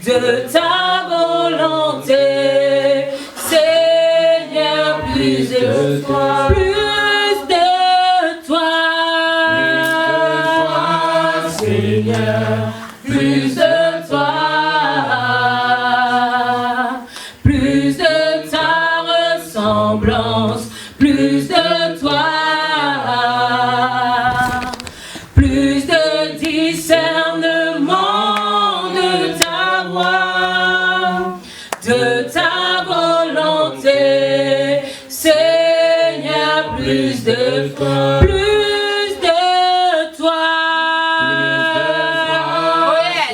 de ta volonté. Seigneur, plus de toi, plus de toi, Seigneur, plus de toi, plus de ta ressemblance, plus de toi, plus de discernement de ta voix, de ta volonté, Seigneur, plus de toi, plus de toi,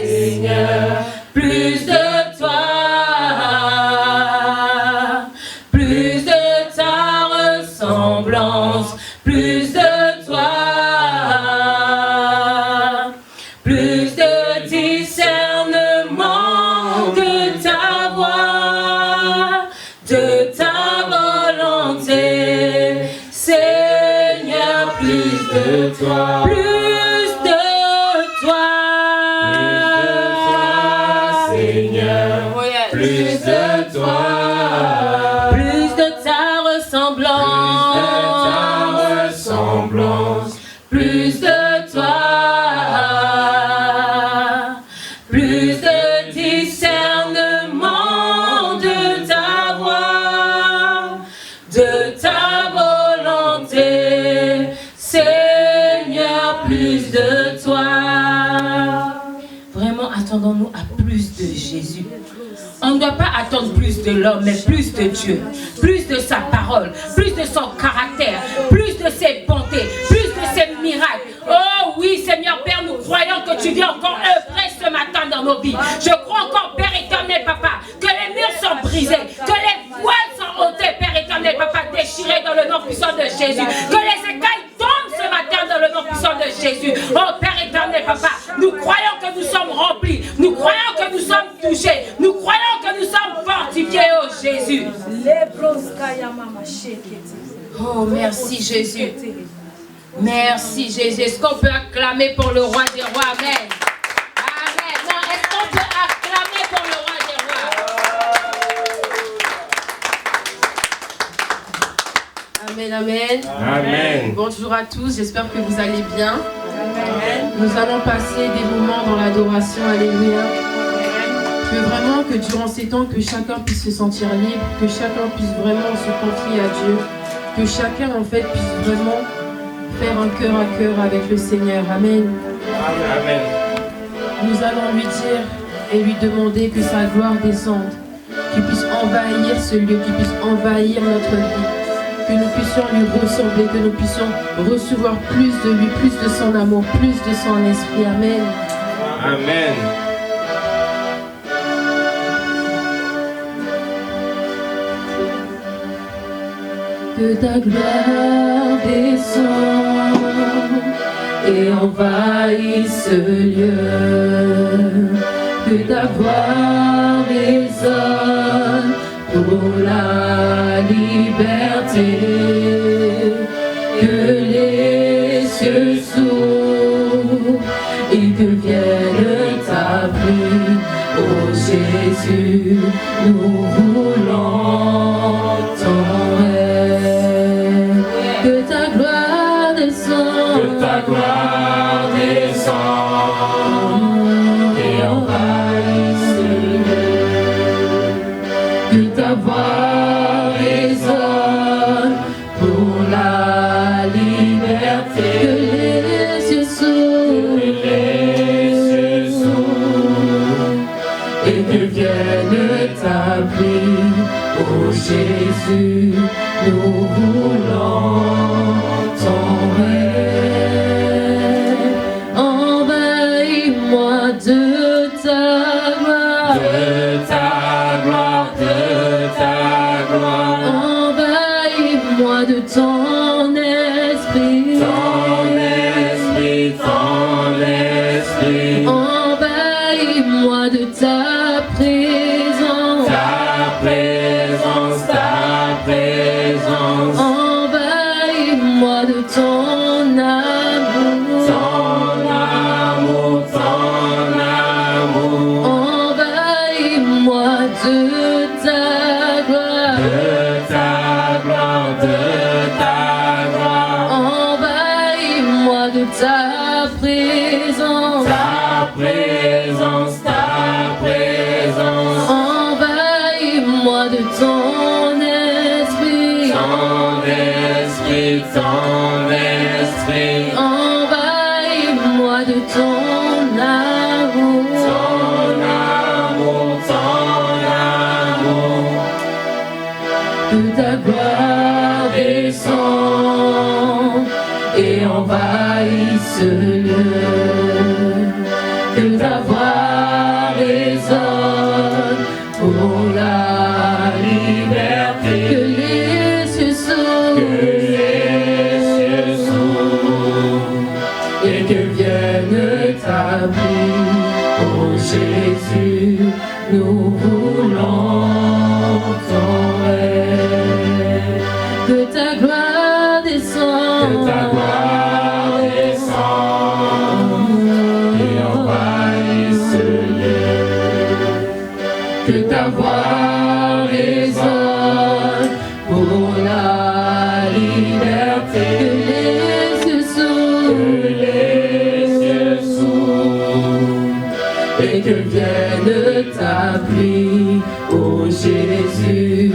Seigneur, plus de toi, plus de ta ressemblance, plus de toi, plus de discernement de ta voix, de ta volonté, Seigneur, plus de toi, plus de toi, Seigneur, plus de toi, plus de ta ressemblance, plus de toi, plus de discernement de ta voix, de ta volonté, Seigneur, plus de toi. Vraiment, attendons-nous à plus de Jésus. On ne doit pas attendre plus de l'homme, mais plus de Dieu, plus de sa parole, plus de son caractère, plus de ses bontés, plus de ses miracles. Oh oui, Seigneur Père, nous croyons que tu viens encore œuvrer ce matin dans nos vies. Je crois encore, Père éternel, Papa, que les murs sont brisés, que les voiles sont ôtés, Père éternel, Papa, déchirés dans le nom puissant de Jésus, que les écailles tombent ce matin dans le nom puissant de Jésus. Oh Père éternel, Papa, nous croyons que nous sommes remplis, nous croyons que nous sommes touchés, nous croyons que nous sommes fortifiés, oh Jésus. Oh, merci Jésus. Merci Jésus. Est-ce qu'on peut acclamer pour le roi des rois? Amen. Amen. Non, est-ce qu'on peut acclamer pour le roi des rois? Amen, amen. Amen. Bonjour à tous, j'espère que vous allez bien. Amen. Nous allons passer des moments dans l'adoration. Alléluia. Je veux vraiment que durant ces temps, que chacun puisse se sentir libre, que chacun puisse vraiment se confier à Dieu, que chacun en fait puisse vraiment faire un cœur à cœur avec le Seigneur. Amen. Amen. Nous allons lui dire et lui demander que sa gloire descende, qu'il puisse envahir ce lieu, qu'il puisse envahir notre vie, que nous puissions lui ressembler, que nous puissions recevoir plus de lui, plus de son amour, plus de son esprit. Amen. Amen. Que ta gloire descende et envahisse ce lieu. Que ta voix résonne pour la liberté. Que les cieux s'ouvrent et que vienne ta pluie. Oh Jésus, nous voulons ton règne. Que ta gloire descende, Que ta gloire descende et envahisse ce lieu. que ta voix résonne pour la liberté. Que les cieux s'ouvrent et que vienne ta pluie. Oh Jésus, nous voulons ton règne. Envahis-moi de ta gloire. De ta gloire, de ta gloire. Envahis-moi de ton esprit. Ton esprit, ton esprit. Envahis-moi de ta présence. Ta présence, ta présence. Envahis ta présence, envahis-moi de ton esprit, envahis-moi de ton amour, que ta gloire descende et envahisse ce lieu, que ta voix résonne pour la liberté, que les cieux s'ouvrent et que vienne ta vie, oh Jésus, nous voulons ton règne, que ta gloire descende, et envahisse ce lieu, que ta voix résonne pour la liberté, que les cieux s'ouvrent et que vienne ta pluie, oh Jésus,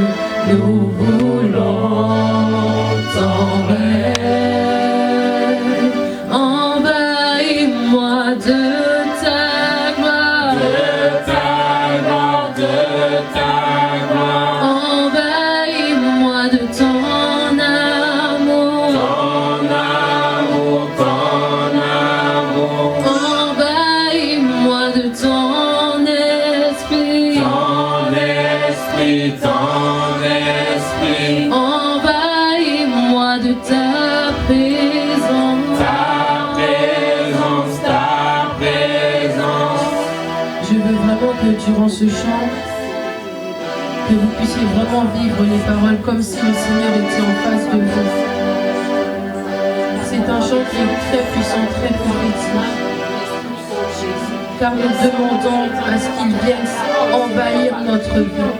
nous voulons ton règne. Envahis-moi de ta gloire, envahis-moi de ton amour, envahis-moi de ton esprit, envahis-moi de ta présence, Je veux vraiment que durant ce chant, que vous puissiez vraiment vivre les paroles comme si le Seigneur était en face de vous. C'est un chant qui est très puissant, très prophétique, car nous demandons à ce qu'il vienne envahir notre vie,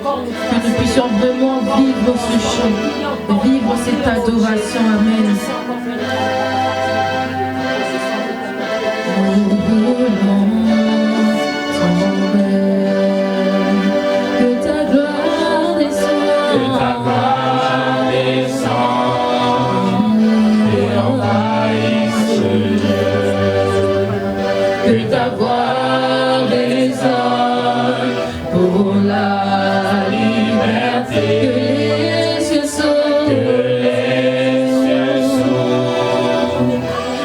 que nous puissions vraiment vivre ce chant, vivre cette adoration. Amen. Nous voulons ton règne, que ta gloire descende, et envahisse ce lieu, que ta voix résonne pour la liberté, que les cieux s'ouvrent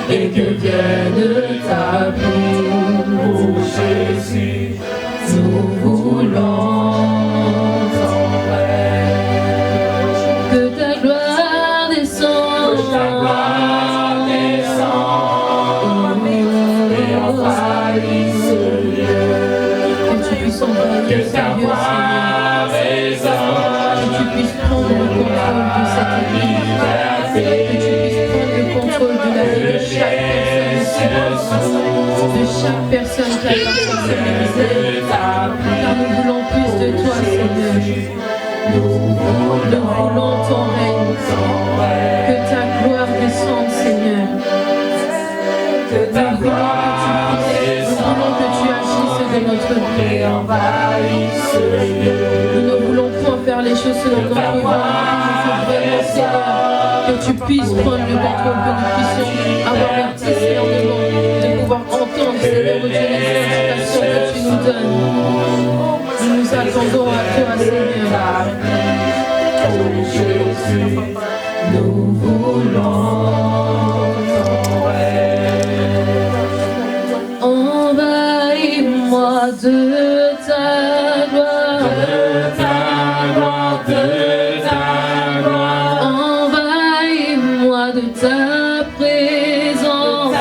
et que vienne ta pluie, oh Jésus, nous voulons ton règne, que ta gloire descende, et envahisse ce lieu, que tu puisses envahir ce lieu, Seigneur, que tu puisses prendre le contrôle de cette église, que tu puisses prendre le contrôle de la vie de chaque personne qui appartient à cette église, car nous voulons plus de toi, Seigneur. Nous voulons ton règne, que ta gloire descende, Seigneur. Nous voulons que tu agisses de notre vie. Nous ne voulons point faire les choses selon notre volonté. Nous voulons vraiment, Seigneur, que tu puisses prendre le contrôle, que nous puissions avoir un discernement, de pouvoir entendre, Seigneur, Dieu, les indications que tu nous donnes. Nous nous attendons à toi, Seigneur. Oh Jésus, nous voulons ton règne. Envahis-moi de ta gloire, envahis-moi de ta présence,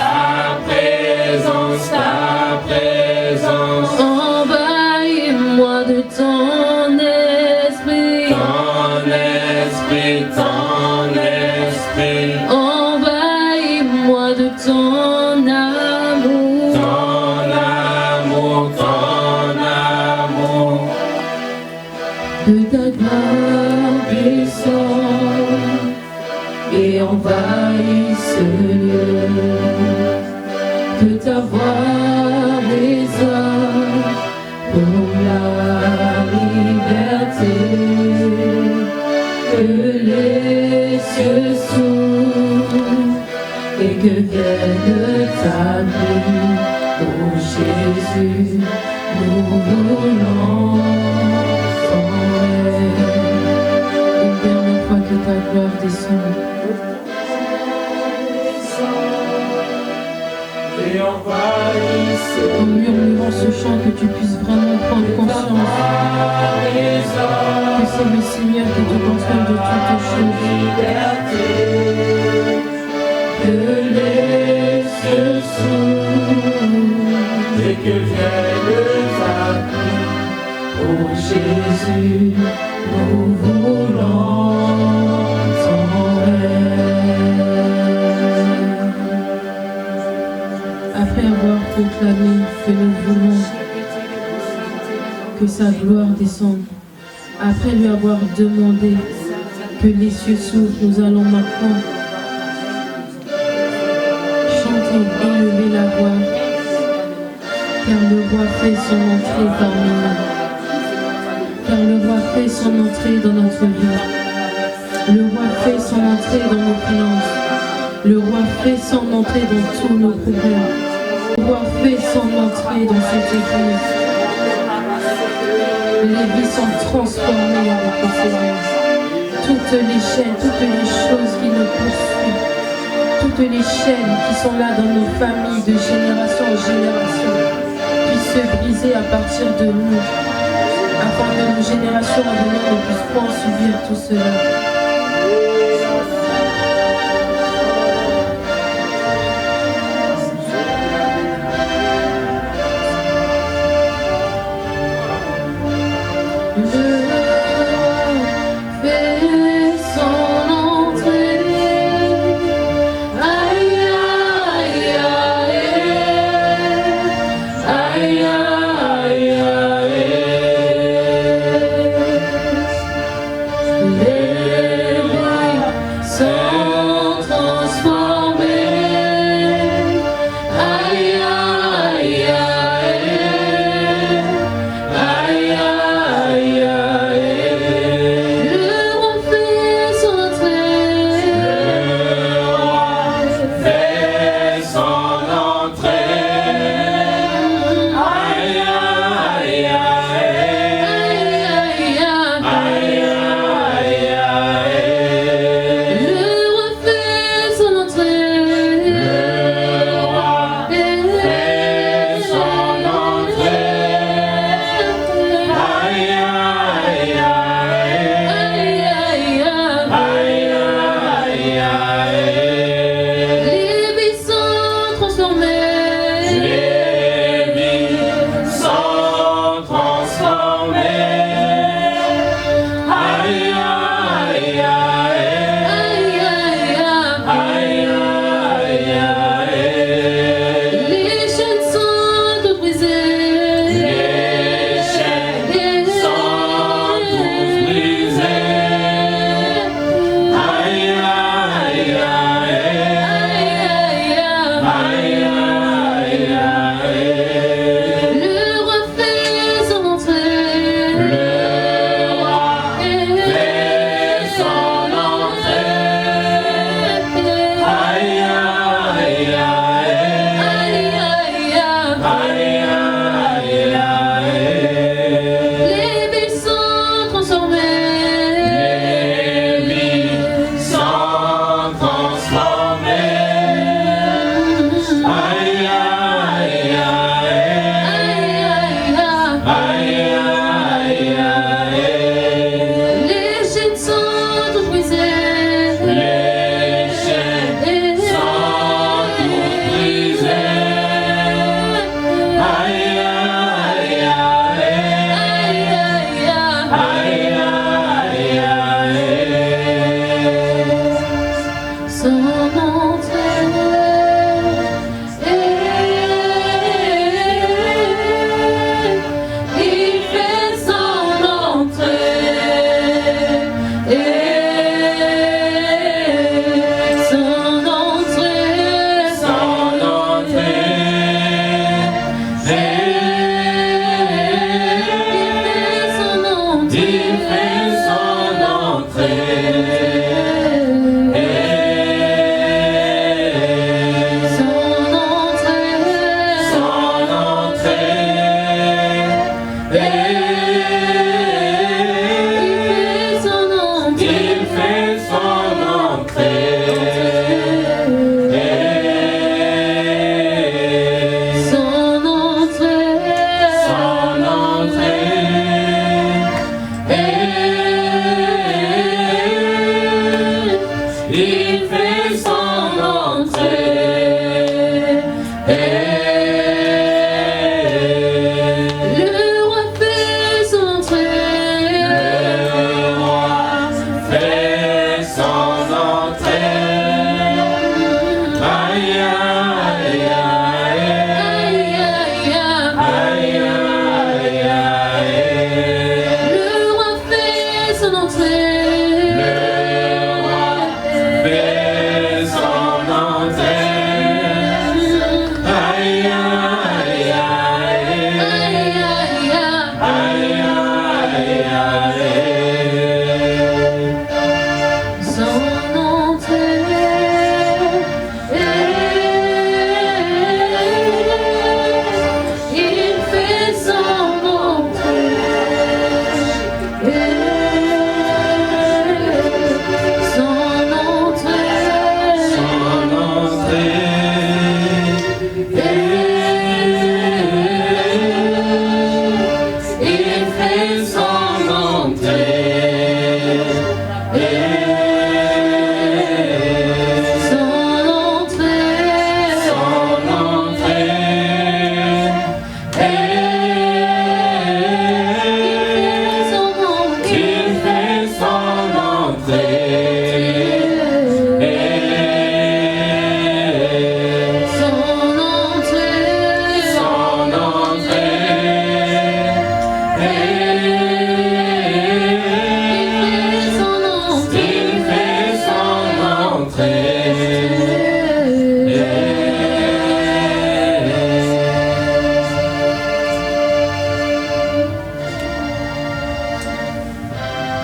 envahis-moi de ton esprit, envahis-moi de ton amour, que ta gloire descende et envahisse ce lieu. que ta voix résonne pour la liberté, que les cieux s'ouvrent et que vienne ta vie, oh Jésus, nous voulons t'enlever. Une dernière fois que ta gloire descende. En murmurant ce chant, que tu puisses vraiment prendre conscience que c'est le Seigneur qui te contrôle de toutes choses. Que les cieux s'ouvrent et que vienne ta vie, oh Jésus, nous voulons t'enlever. Après avoir proclamé que nous voulons que sa gloire descende, après lui avoir demandé que les cieux s'ouvrent, nous allons maintenant chanter, élever la voix, car le roi fait son entrée parmi nous, car le roi fait son entrée dans notre vie, le roi fait son entrée dans nos finances, le roi fait son entrée dans tous nos problèmes. Le roi fait son entrée dans cette église. Les vies sont transformées avec le Seigneur. Toutes les chaînes, toutes les choses qui nous poursuivent, toutes les chaînes qui sont là dans nos familles de génération en génération, puissent se briser à partir de nous, afin que nos générations à venir ne puissent pas subir tout cela. Yeah.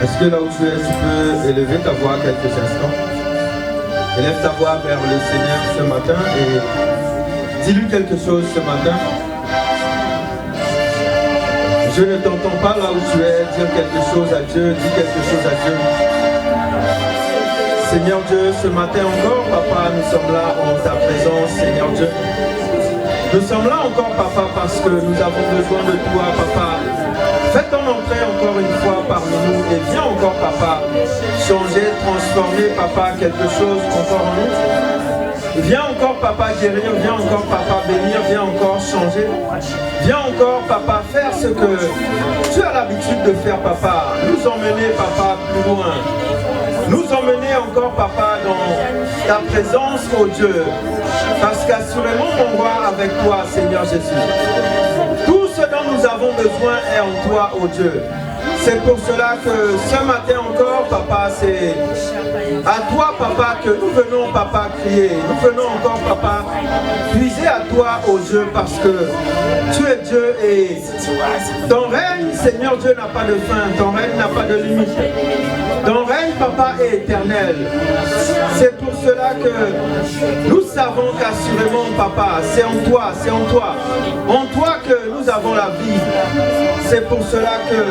Est-ce que là où tu es, tu peux élever ta voix quelques instants? Élève ta voix vers le Seigneur ce matin et dis-lui quelque chose ce matin. Je ne t'entends pas là où tu es, dire quelque chose à Dieu, dis quelque chose à Dieu. Seigneur Dieu, ce matin encore, Papa, nous sommes là en ta présence, Seigneur Dieu. Nous sommes là encore, Papa, parce que nous avons besoin de toi, Papa. Fais ton entrée encore une fois parmi nous et viens encore, Papa, changer, transformer, Papa, quelque chose encore en nous. Viens encore, Papa, guérir, viens encore, Papa, bénir, viens encore changer. Viens encore, Papa, faire ce que tu as l'habitude de faire, Papa. Nous emmener, Papa, plus loin. Nous emmener encore, Papa, dans ta présence, oh Dieu. Parce qu'assurément, on voit avec toi, Seigneur Jésus. Tout ce dont nous avons besoin est en toi, oh Dieu. C'est pour cela que ce matin encore, Papa, c'est à toi, Papa, que nous venons, Papa, crier. Nous venons encore, Papa, puiser à toi, oh Dieu, parce que tu es Dieu et ton règne, Seigneur Dieu, n'a pas de fin. Ton règne n'a pas de limite. Ton règne, Papa, est éternel. C'est pour cela que nous savons qu'assurément, Papa, c'est en toi, que nous avons la vie. C'est pour cela que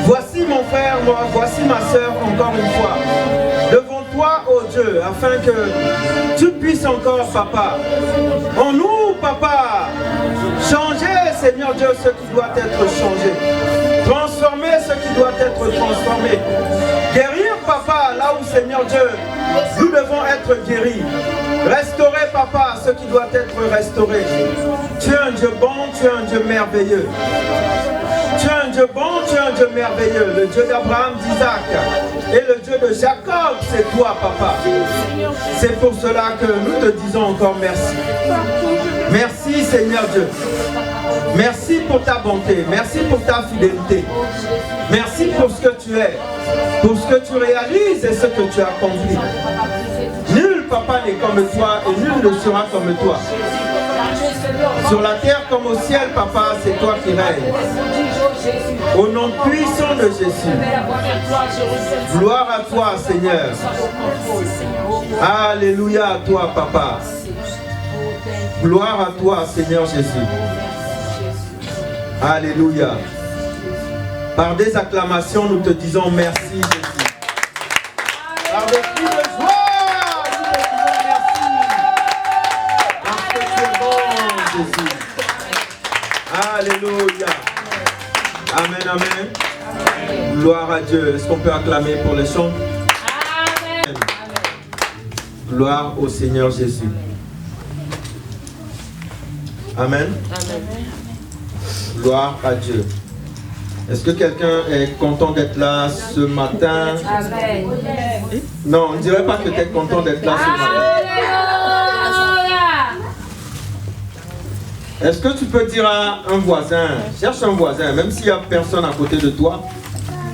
voici mon frère, moi, voici ma soeur, encore une fois, devant toi, oh Dieu, afin que tu puisses encore, Papa, en nous, Papa, changer, Seigneur Dieu, ce qui doit être changé, transformer ce qui doit être transformé, guérir, Papa, là où, Seigneur Dieu, nous devons être guéris, restaurer, Papa, ce qui doit être restauré. Tu es un Dieu bon, tu es un Dieu merveilleux. Tu es un Dieu bon, tu es un Dieu merveilleux. Le Dieu d'Abraham, d'Isaac et le Dieu de Jacob, c'est toi, Papa. C'est pour cela que nous te disons encore merci. Merci, Seigneur Dieu. Merci pour ta bonté. Merci pour ta fidélité. Merci pour ce que tu es, pour ce que tu réalises et ce que tu as accompli. Nul, Papa, n'est comme toi et nul ne sera comme toi. Sur la terre comme au ciel, Papa, c'est toi qui règnes. Au nom puissant de Jésus. Gloire à toi, Seigneur. Alléluia à toi, Papa. Gloire à toi, Seigneur Jésus. Alléluia. Par des acclamations, nous te disons merci, Jésus. Par des cris de joie. Alléluia. Amen, amen. Gloire à Dieu. Est-ce qu'on peut acclamer pour les chants? Amen. Gloire au Seigneur Jésus. Amen. Gloire à Dieu. Est-ce que quelqu'un est content d'être là ce matin? Amen. Non, on ne dirait pas que tu es content d'être là ce matin. Est-ce que tu peux dire à un voisin, cherche un voisin, même s'il n'y a personne à côté de toi,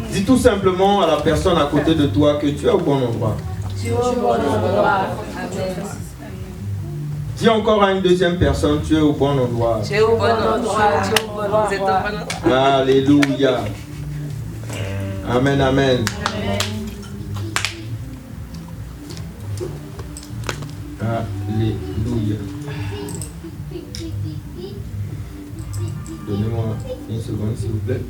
dis tout simplement à la personne à côté de toi que tu es au bon endroit. Tu es au bon endroit. Dis encore à une deuxième personne, tu es au bon endroit. Tu es au bon endroit. Vous êtes au bon endroit. Alléluia. Amen, amen. Alléluia. Donnez-moi une seconde, s'il vous plaît.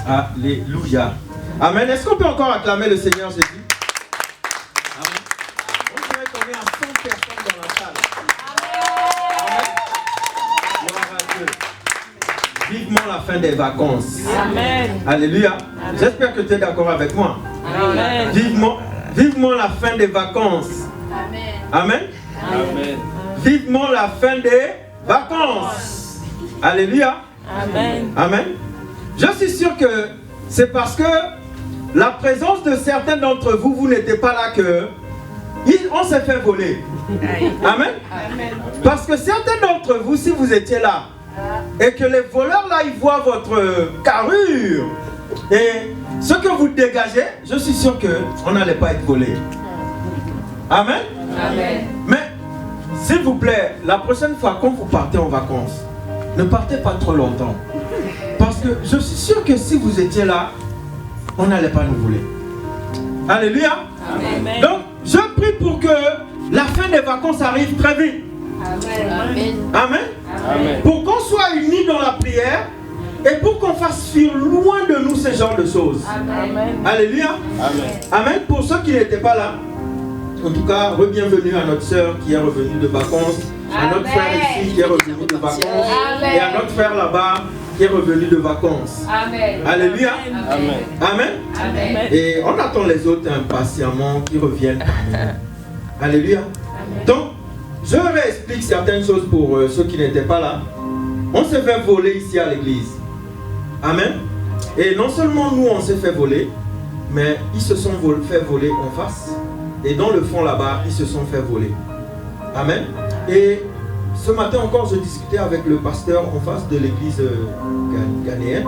Alléluia. Amen. Est-ce qu'on peut encore acclamer le Seigneur Jésus? Amen. On dirait qu'on est à 100 personnes dans la salle. Amen. Gloire à Dieu. Vivement la fin des vacances. Amen. Alléluia. J'espère que tu es d'accord avec moi. Amen. Vivement la fin des vacances. Amen. Amen. Vivement la fin des vacances. Alléluia. Amen. Amen. Je suis sûr que c'est parce que la présence de certains d'entre vous, vous n'étiez pas là que on s'est fait voler. Amen. Parce que certains d'entre vous, si vous étiez là, et que les voleurs là, ils voient votre carrure et ce que vous dégagez, je suis sûr qu'on n'allait pas être volé. Amen. Amen. Mais, s'il vous plaît, la prochaine fois, quand vous partez en vacances, ne partez pas trop longtemps. Parce que je suis sûr que si vous étiez là, on n'allait pas nous voler. Alléluia. Amen. Donc, je prie pour que la fin des vacances arrive très vite. Amen. Amen. Amen. Pour qu'on soit unis dans la prière et pour qu'on fasse fuir loin de nous ce genre de choses. Amen. Alléluia. Amen. Amen. Pour ceux qui n'étaient pas là, en tout cas, re-bienvenue à notre sœur qui est revenue de vacances, à notre frère ici qui est revenu de vacances, Amen. et à notre frère là-bas qui est revenu de vacances. Amen. Alléluia. Amen. Amen. Amen. Et on attend les autres impatiemment qui reviennent parmi nous. Alléluia. Donc, je réexplique certaines choses pour ceux qui n'étaient pas là. On s'est fait voler ici à l'église. Amen. Et non seulement nous on s'est fait voler, mais ils se sont fait voler en face. Et dans le fond là-bas, ils se sont fait voler. Amen. Et ce matin encore, je discutais avec le pasteur en face de l'église ghanéenne.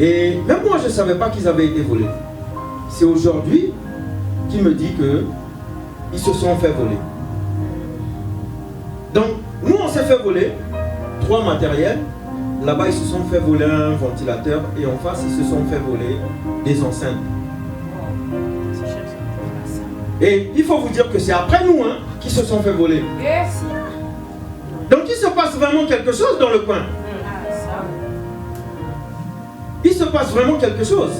Et même moi, je ne savais pas qu'ils avaient été volés. C'est aujourd'hui qu'il me dit qu'ils se sont fait voler. Donc, nous, on s'est fait voler 3 matériels. Là-bas, ils se sont fait voler un ventilateur. Et en face, ils se sont fait voler des enceintes. Et il faut vous dire que c'est après nous qui se sont fait voler. Donc il se passe vraiment quelque chose dans le coin. Il se passe vraiment quelque chose.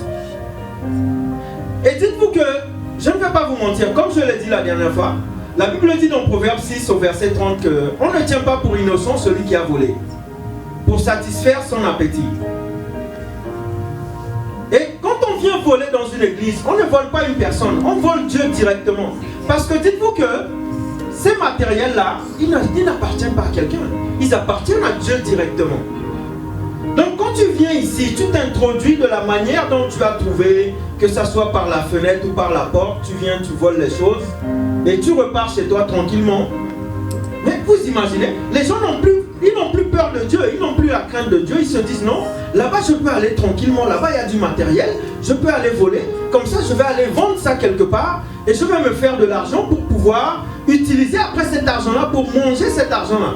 Et dites-vous que, je ne vais pas vous mentir, comme je l'ai dit la dernière fois, la Bible dit dans Proverbe 6 au verset 30 qu'on ne tient pas pour innocent celui qui a volé, pour satisfaire son appétit. Et quand on vient voler dans une église, on ne vole pas une personne, on vole Dieu directement. Parce que dites-vous que ces matériels-là, ils n'appartiennent pas à quelqu'un. Ils appartiennent à Dieu directement. Donc quand tu viens ici, tu t'introduis de la manière dont tu as trouvé, que ce soit par la fenêtre ou par la porte, tu viens, tu voles les choses, et tu repars chez toi tranquillement. Mais vous imaginez, les gens n'ont plus peur de Dieu, ils n'ont plus la crainte de Dieu, ils se disent non, là-bas je peux aller tranquillement, là-bas il y a du matériel, je peux aller voler, comme ça je vais aller vendre ça quelque part, et je vais me faire de l'argent pour pouvoir utiliser après cet argent-là, pour manger cet argent-là.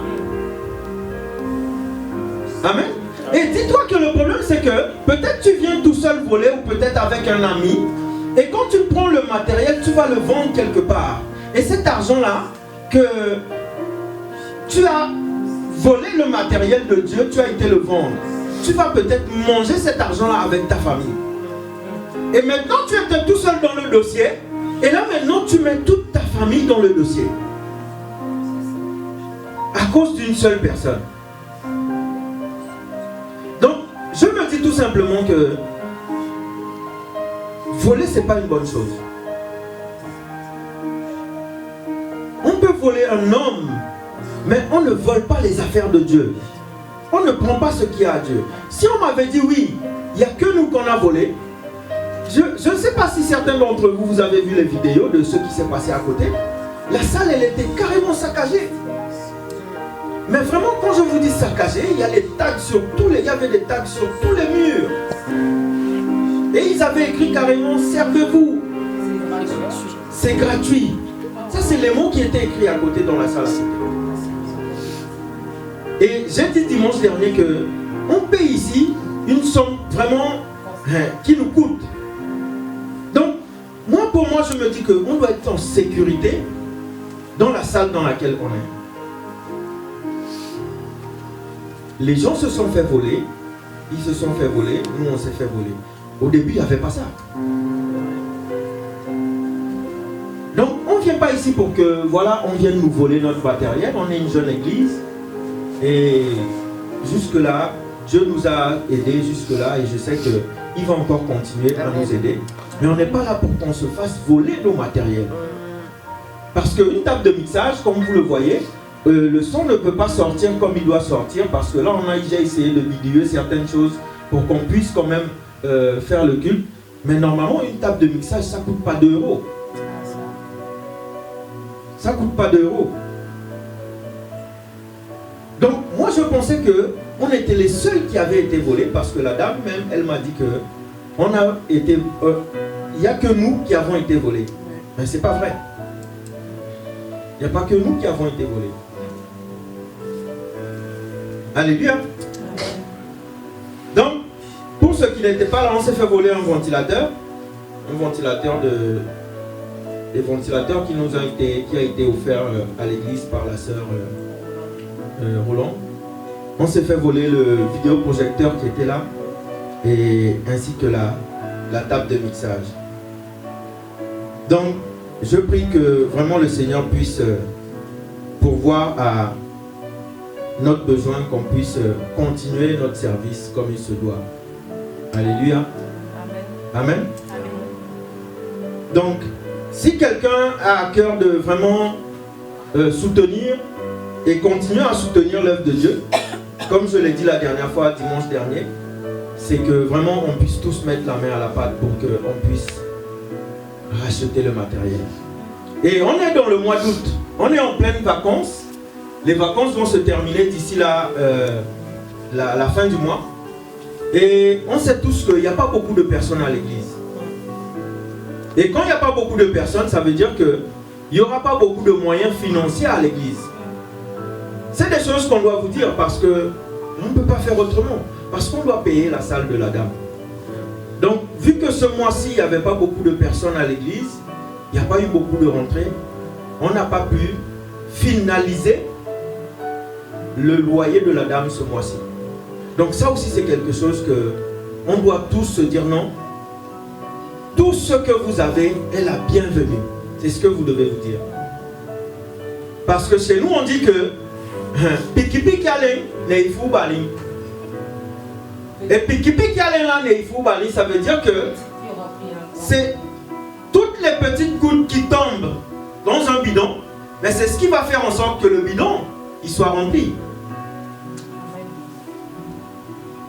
Amen. Et dis-toi que le problème c'est que peut-être tu viens tout seul voler ou peut-être avec un ami, et quand tu prends le matériel, tu vas le vendre quelque part. Et cet argent-là, que tu as volé le matériel de Dieu, tu as été le vendre. Tu vas peut-être manger cet argent-là avec ta famille. Et maintenant tu étais tout seul dans le dossier, et là maintenant tu mets toute ta famille dans le dossier. À cause d'une seule personne. Donc, je me dis tout simplement que voler, c'est pas une bonne chose. peut voler un homme, mais on ne vole pas les affaires de Dieu. On ne prend pas ce qu'il y a à Dieu. Si on m'avait dit oui, il n'y a que nous qu'on a volé, je ne sais pas si certains d'entre vous, vous avez vu les vidéos de ce qui s'est passé à côté. La salle, elle était carrément saccagée. Mais vraiment, quand je vous dis saccagée, il y a les tags sur tous les, il y avait des tags sur tous les murs. Et ils avaient écrit carrément, servez-vous. C'est gratuit. Ça, c'est les mots qui étaient écrits à côté dans la salle. Et j'ai dit dimanche dernier que on paye ici une somme vraiment qui nous coûte. Donc, moi, pour moi, je me dis qu'on doit être en sécurité dans la salle dans laquelle on est. Les gens se sont fait voler, ils se sont fait voler, nous on s'est fait voler. Au début, il n'y avait pas ça. Donc, on ne vient pas ici pour que, voilà, on vienne nous voler notre matériel. On est une jeune église. Et jusque-là, Dieu nous a aidés jusque-là. Et je sais qu'il va encore continuer à nous aider. Mais on n'est pas là pour qu'on se fasse voler nos matériels. Parce qu'une table de mixage, comme vous le voyez, le son ne peut pas sortir comme il doit sortir. Parce que là, on a déjà essayé de bidouiller certaines choses pour qu'on puisse quand même faire le culte. Mais normalement, une table de mixage, ça ne coûte pas 2 €. Ça ne coûte pas 2 €. Donc, moi, je pensais qu'on était les seuls qui avaient été volés parce que la dame même, elle m'a dit que il n'y a que nous qui avons été volés. Mais ce n'est pas vrai. Il n'y a pas que nous qui avons été volés. Alléluia. Donc, pour ceux qui n'étaient pas là, on s'est fait voler un ventilateur. Un ventilateur des ventilateurs qui a été offert à l'église par la sœur Roland. On s'est fait voler le vidéoprojecteur qui était là et ainsi que la table de mixage. Donc je prie que vraiment le Seigneur puisse pourvoir à notre besoin, qu'on puisse continuer notre service comme il se doit. Alléluia. Amen. Amen. Donc si quelqu'un a à cœur de vraiment soutenir et continuer à soutenir l'œuvre de Dieu, comme je l'ai dit la dernière fois, dimanche dernier, c'est que vraiment on puisse tous mettre la main à la pâte pour qu'on puisse racheter le matériel. Et on est dans le mois d'août, on est en pleine vacances. Les vacances vont se terminer d'ici la fin du mois. Et on sait tous qu'il n'y a pas beaucoup de personnes à l'église. Et quand il n'y a pas beaucoup de personnes, ça veut dire qu'il n'y aura pas beaucoup de moyens financiers à l'église. C'est des choses qu'on doit vous dire parce qu'on ne peut pas faire autrement. Parce qu'on doit payer la salle de la dame. Donc, vu que ce mois-ci, il n'y avait pas beaucoup de personnes à l'église, il n'y a pas eu beaucoup de rentrées, on n'a pas pu finaliser le loyer de la dame ce mois-ci. Donc ça aussi, c'est quelque chose que on doit tous se dire non. Tout ce que vous avez est la bienvenue. C'est ce que vous devez vous dire. Parce que chez nous, on dit que Piki piki ale neifu bali. Et piki piki ale là neifu bali, ça veut dire que c'est toutes les petites gouttes qui tombent dans un bidon, mais c'est ce qui va faire en sorte que le bidon il soit rempli.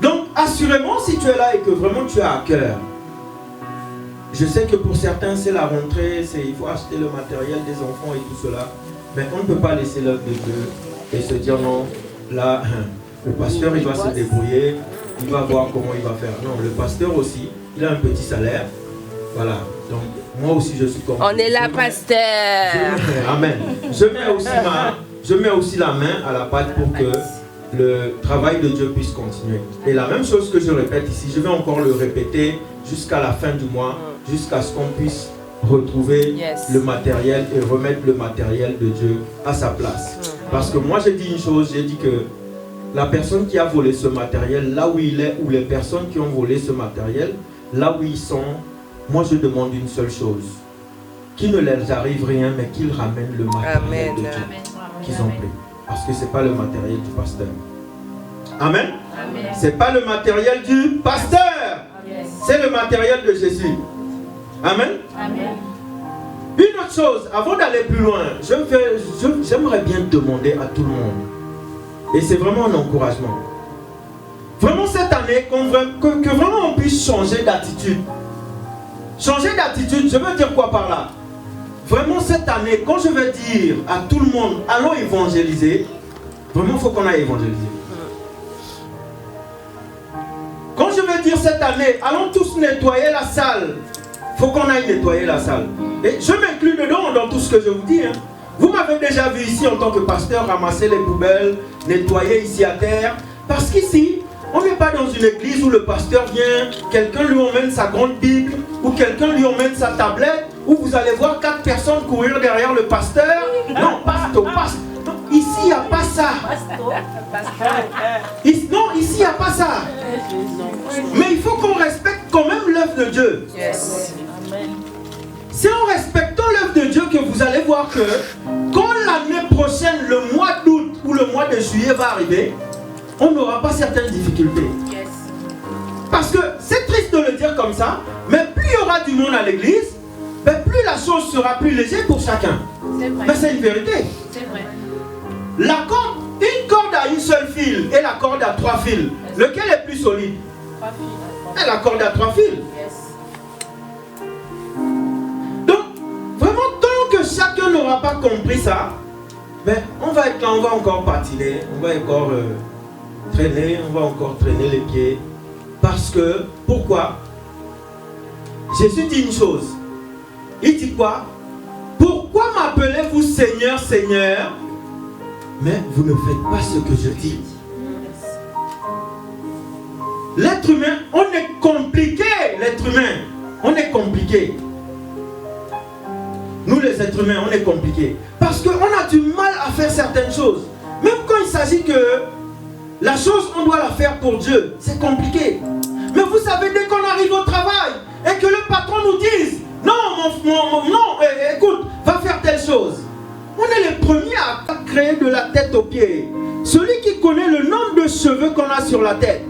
Donc assurément, si tu es là et que vraiment tu as à cœur, je sais que pour certains c'est la rentrée, il faut acheter le matériel des enfants et tout cela, mais on ne peut pas laisser l'œuvre de Dieu et se dire non, là le pasteur il va se débrouiller, il va voir comment il va faire. Non, le pasteur aussi, il a un petit salaire, voilà. Donc moi aussi je suis comme on est là, pasteur. Amen. Je mets aussi la main à la pâte pour que le travail de Dieu puisse continuer. Et la même chose que je répète ici, je vais encore le répéter jusqu'à la fin du mois, jusqu'à ce qu'on puisse retrouver le matériel et remettre le matériel de Dieu à sa place. Parce que moi j'ai dit une chose, j'ai dit que la personne qui a volé ce matériel, là où il est, ou les personnes qui ont volé ce matériel, là où ils sont, moi je demande une seule chose, qu'il ne leur arrive rien, mais qu'ils ramènent le matériel de Dieu qu'ils ont pris. Parce que ce n'est pas le matériel du pasteur. Amen. Ce n'est pas le matériel du pasteur. C'est le matériel de Jésus. Amen. Amen. Une autre chose, avant d'aller plus loin, j'aimerais bien demander à tout le monde, et c'est vraiment un encouragement, vraiment cette année, que vraiment on puisse changer d'attitude. Changer d'attitude, je veux dire quoi par là? Vraiment cette année, quand je vais dire à tout le monde, allons évangéliser, vraiment il faut qu'on aille évangéliser. Quand je vais dire cette année, allons tous nettoyer la salle, il faut qu'on aille nettoyer la salle. Et je m'inclus dedans dans tout ce que je vous dis. Vous m'avez déjà vu ici en tant que pasteur ramasser les poubelles, nettoyer ici à terre. Parce qu'ici, on n'est pas dans une église où le pasteur vient, quelqu'un lui emmène sa grande Bible, ou quelqu'un lui emmène sa tablette, où vous allez voir 4 personnes courir derrière le pasteur. Non, pasteur. Non, ici, il n'y a pas ça. Non, ici, il n'y a pas ça. Mais il faut qu'on respecte quand même l'œuvre de Dieu. Yes. C'est en respectant l'œuvre de Dieu que vous allez voir que quand l'année prochaine, le mois d'août ou le mois de juillet va arriver, on n'aura pas certaines difficultés. Yes. Parce que c'est triste de le dire comme ça, mais plus il y aura du monde à l'église, ben plus la chose sera plus légère pour chacun. C'est vrai. Mais c'est une vérité. C'est vrai. Une corde à une seule fil et la corde à 3 fils, lequel est plus solide? 3 filles. Et la corde à 3 fils. Yes. Donc, vraiment, tant que chacun n'aura pas compris ça, ben, on va être là, on va encore patiner, on va encore traîner, on va encore traîner les pieds. Parce que, pourquoi? Jésus dit une chose. Il dit quoi? Pourquoi m'appelez-vous Seigneur, Seigneur, mais vous ne faites pas ce que je dis? L'être humain, on est compliqué, l'être humain, on est compliqué. Nous les êtres humains, on est compliqués. Parce qu'on a du mal à faire certaines choses. Même quand il s'agit que la chose, on doit la faire pour Dieu, c'est compliqué. Mais vous savez, dès qu'on arrive au travail et que le patron nous dise, non, écoute, va faire telle chose. On est les premiers à créer de la tête aux pieds. Celui qui connaît le nombre de cheveux qu'on a sur la tête.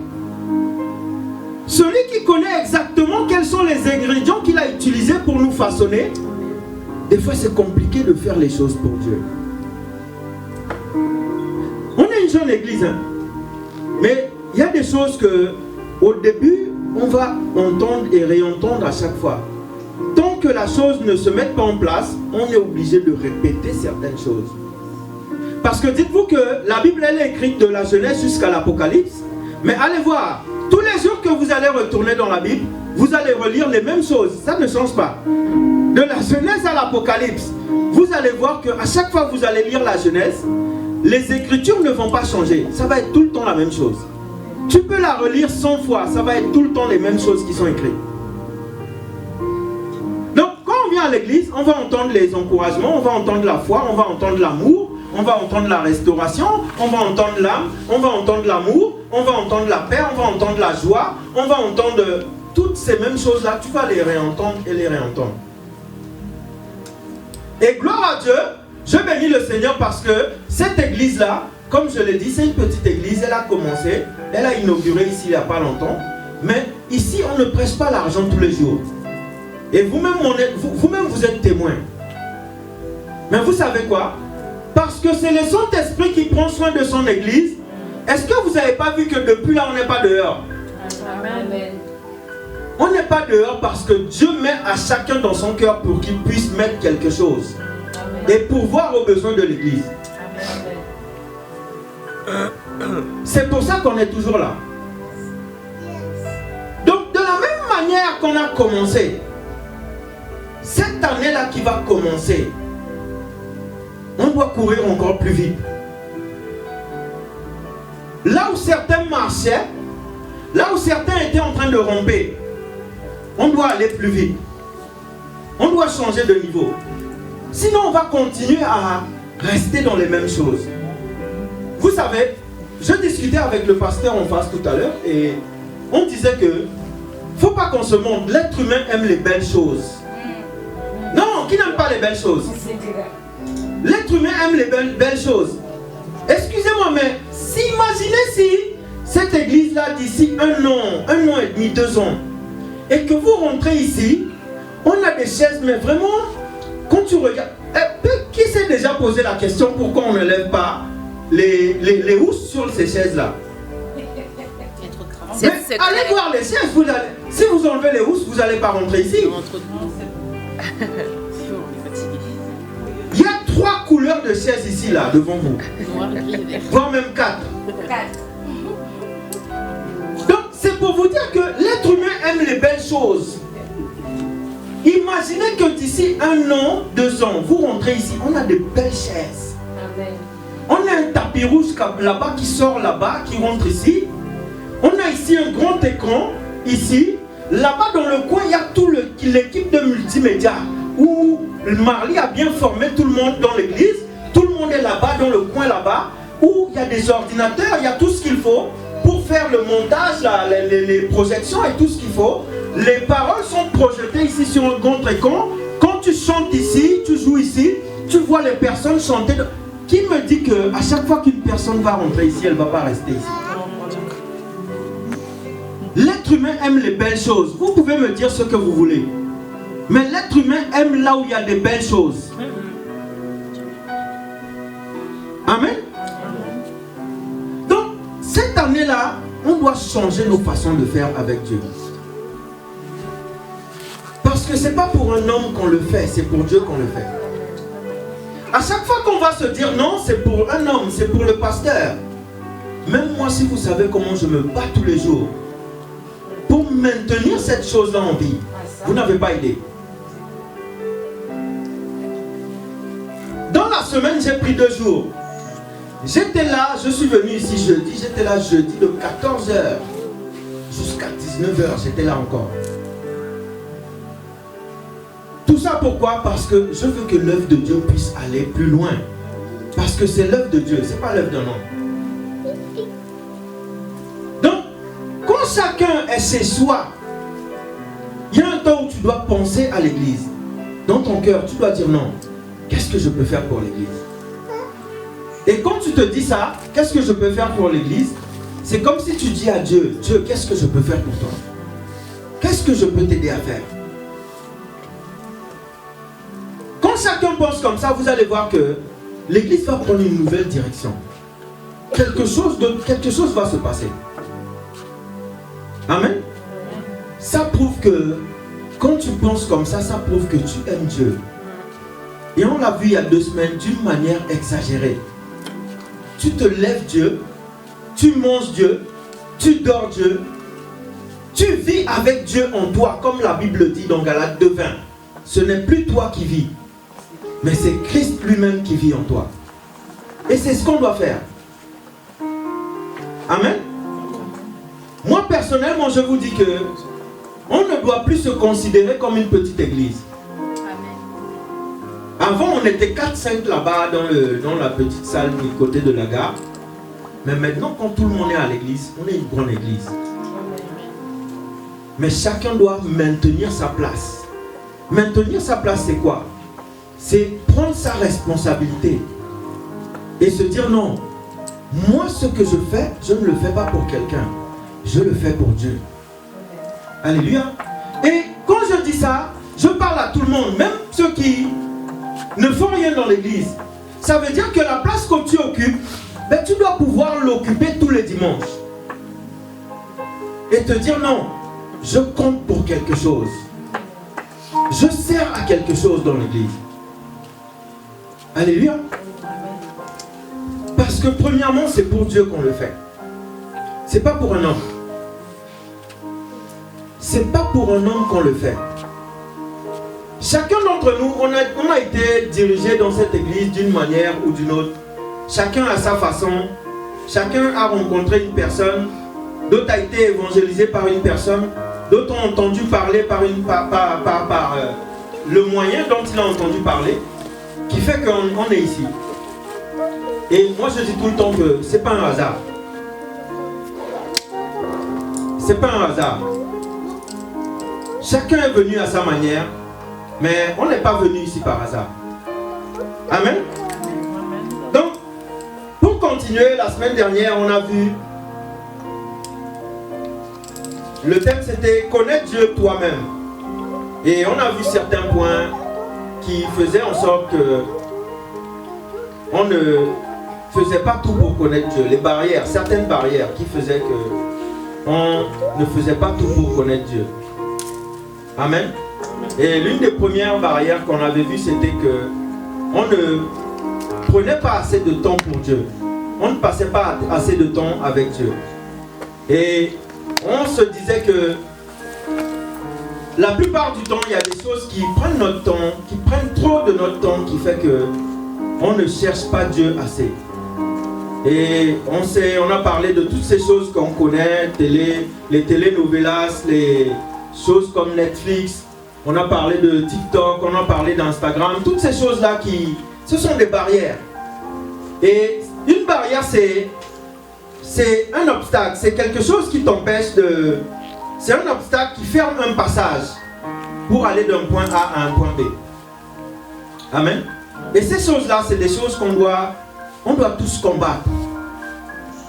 Celui qui connaît exactement quels sont les ingrédients qu'il a utilisés pour nous façonner. Des fois, c'est compliqué de faire les choses pour Dieu. On est une jeune église, hein? Mais il y a des choses que, au début, on va entendre et réentendre à chaque fois. Tant que la chose ne se met pas en place, on est obligé de répéter certaines choses. Parce que dites-vous que la Bible, elle est écrite de la Genèse jusqu'à l'Apocalypse. Mais allez voir, tous les jours que vous allez retourner dans la Bible, vous allez relire les mêmes choses. Ça ne change pas. De la Genèse à l'Apocalypse, vous allez voir qu'à chaque fois que vous allez lire la Genèse, les Écritures ne vont pas changer. Ça va être tout le temps la même chose. Tu peux la relire 100 fois, ça va être tout le temps les mêmes choses qui sont écrites. Donc, quand on vient à l'église, on va entendre les encouragements, on va entendre la foi, on va entendre l'amour, on va entendre la restauration, on va entendre l'âme, on va entendre l'amour, on va entendre la paix, on va entendre la joie, on va entendre toutes ces mêmes choses-là. Tu vas les réentendre et les réentendre. Et gloire à Dieu, je bénis le Seigneur parce que cette église-là, comme je l'ai dit, c'est une petite église, elle a commencé, elle a inauguré ici il n'y a pas longtemps, mais ici on ne prêche pas l'argent tous les jours. Et vous-même, vous êtes témoin. Mais vous savez quoi? Parce que c'est le Saint-Esprit qui prend soin de son église. Est-ce que vous n'avez pas vu que depuis là, on n'est pas dehors? Amen. On n'est pas dehors parce que Dieu met à chacun dans son cœur pour qu'il puisse mettre quelque chose. Amen. Et pourvoir aux besoins de l'église. C'est pour ça qu'on est toujours là. Donc de la même manière qu'on a commencé, cette année-là qui va commencer, on doit courir encore plus vite. Là où certains marchaient, là où certains étaient en train de ramper, on doit aller plus vite. On doit changer de niveau. Sinon, on va continuer à rester dans les mêmes choses. Vous savez, je discutais avec le pasteur en face tout à l'heure et on disait que faut pas qu'on se montre. L'être humain aime les belles choses. Non, qui n'aime pas les belles choses? L'être humain aime les belles choses. Excusez-moi, mais imaginez si cette église-là d'ici un an et demi, 2 ans, et que vous rentrez ici, on a des chaises, mais vraiment, quand quand tu regardes, qui s'est déjà posé la question pourquoi on ne lève pas les housses sur ces chaises-là? Allez voir les chaises, si vous enlevez les housses, vous n'allez pas rentrer ici. Il y a 3 couleurs de chaises ici, là, devant vous. Voire même 4. Donc, c'est pour vous dire que l'être humain aime les belles choses. Imaginez que d'ici 1 an, 2 ans, vous rentrez ici, on a de belles chaises. On a un tapis rouge là-bas qui sort là-bas, qui rentre ici. On a ici un grand écran, ici. Là-bas dans le coin, il y a toute l'équipe de multimédia où Marley a bien formé tout le monde dans l'église. Tout le monde est là-bas, dans le coin là-bas, où il y a des ordinateurs, il y a tout ce qu'il faut pour faire le montage, les projections et tout ce qu'il faut. Les paroles sont projetées ici sur un grand écran. Quand tu chantes ici, tu joues ici, tu vois les personnes chanter. Qui me dit qu'à chaque fois qu'une personne va rentrer ici, elle ne va pas rester ici? L'être humain aime les belles choses. Vous pouvez me dire ce que vous voulez. Mais l'être humain aime là où il y a des belles choses. Amen. Donc, cette année-là, on doit changer nos façons de faire avec Dieu. Parce que ce n'est pas pour un homme qu'on le fait, c'est pour Dieu qu'on le fait. À chaque fois qu'on va se dire non, c'est pour un homme, c'est pour le pasteur. Même moi, si vous savez comment je me bats tous les jours pour maintenir cette chose-là en vie, vous n'avez pas idée. Dans la semaine, j'ai pris 2 jours. J'étais là, je suis venu ici jeudi, j'étais là jeudi de 14h jusqu'à 19h, j'étais là encore. Tout ça pourquoi? Parce que je veux que l'œuvre de Dieu puisse aller plus loin. Parce que c'est l'œuvre de Dieu, ce n'est pas l'œuvre d'un homme. Donc, quand chacun est chez soi, il y a un temps où tu dois penser à l'église. Dans ton cœur, tu dois dire non. Qu'est-ce que je peux faire pour l'église? Et quand tu te dis ça, qu'est-ce que je peux faire pour l'église? C'est comme si tu dis à Dieu, Dieu, qu'est-ce que je peux faire pour toi? Qu'est-ce que je peux t'aider à faire? Quand chacun pense comme ça, vous allez voir que l'église va prendre une nouvelle direction. Quelque chose va se passer. Amen. Ça prouve que quand tu penses comme ça, ça prouve que tu aimes Dieu. Et on l'a vu il y a 2 semaines d'une manière exagérée. Tu te lèves Dieu, tu manges Dieu, tu dors Dieu, tu vis avec Dieu en toi, comme la Bible dit dans Galates 2:20. Ce n'est plus toi qui vis, mais c'est Christ lui-même qui vit en toi. Et c'est ce qu'on doit faire. Amen. Moi personnellement, je vous dis que on ne doit plus se considérer comme une petite église. Avant, on était 4-5 là-bas dans la petite salle du côté de la gare. Mais maintenant, quand tout le monde est à l'église, on est une grande église. Mais chacun doit maintenir sa place. Maintenir sa place, c'est quoi? C'est prendre sa responsabilité. Et se dire non. Moi, ce que je fais, je ne le fais pas pour quelqu'un. Je le fais pour Dieu. Alléluia. Et quand je dis ça, je parle à tout le monde. Même ceux qui ne font rien dans l'église. Ça veut dire que la place que tu occupes, ben, tu dois pouvoir l'occuper tous les dimanches. Et te dire non, je compte pour quelque chose. Je sers à quelque chose dans l'église. Alléluia. Parce que premièrement, c'est pour Dieu qu'on le fait. C'est pas pour un homme. C'est pas pour un homme qu'on le fait. Chacun d'entre nous, on a été dirigé dans cette église d'une manière ou d'une autre. Chacun à sa façon. Chacun a rencontré une personne. D'autres ont été évangélisés par une personne. D'autres ont entendu parler par le moyen dont il a entendu parler. Qui fait qu'on est ici. Et moi je dis tout le temps que ce n'est pas un hasard. Ce n'est pas un hasard. Chacun est venu à sa manière. Mais on n'est pas venu ici par hasard. Amen. Donc, pour continuer, la semaine dernière, on a vu, le thème c'était connaître Dieu toi-même. Et on a vu certains points qui faisaient en sorte que on ne faisait pas tout pour connaître Dieu. Les barrières, certaines barrières qui faisaient que on ne faisait pas tout pour connaître Dieu. Amen. Et l'une des premières barrières qu'on avait vues, c'était que on ne prenait pas assez de temps pour Dieu. On ne passait pas assez de temps avec Dieu. Et on se disait que la plupart du temps, il y a des choses qui prennent notre temps, qui prennent trop de notre temps, qui fait que on ne cherche pas Dieu assez. Et on a parlé de toutes ces choses qu'on connaît, les telenovelas, les choses comme Netflix, on a parlé de TikTok, on a parlé d'Instagram, toutes ces choses-là ce sont des barrières. Et une barrière, c'est un obstacle, c'est quelque chose qui t'empêche de... C'est un obstacle qui ferme un passage pour aller d'un point A à un point B. Amen. Et ces choses-là, c'est des choses on doit tous combattre,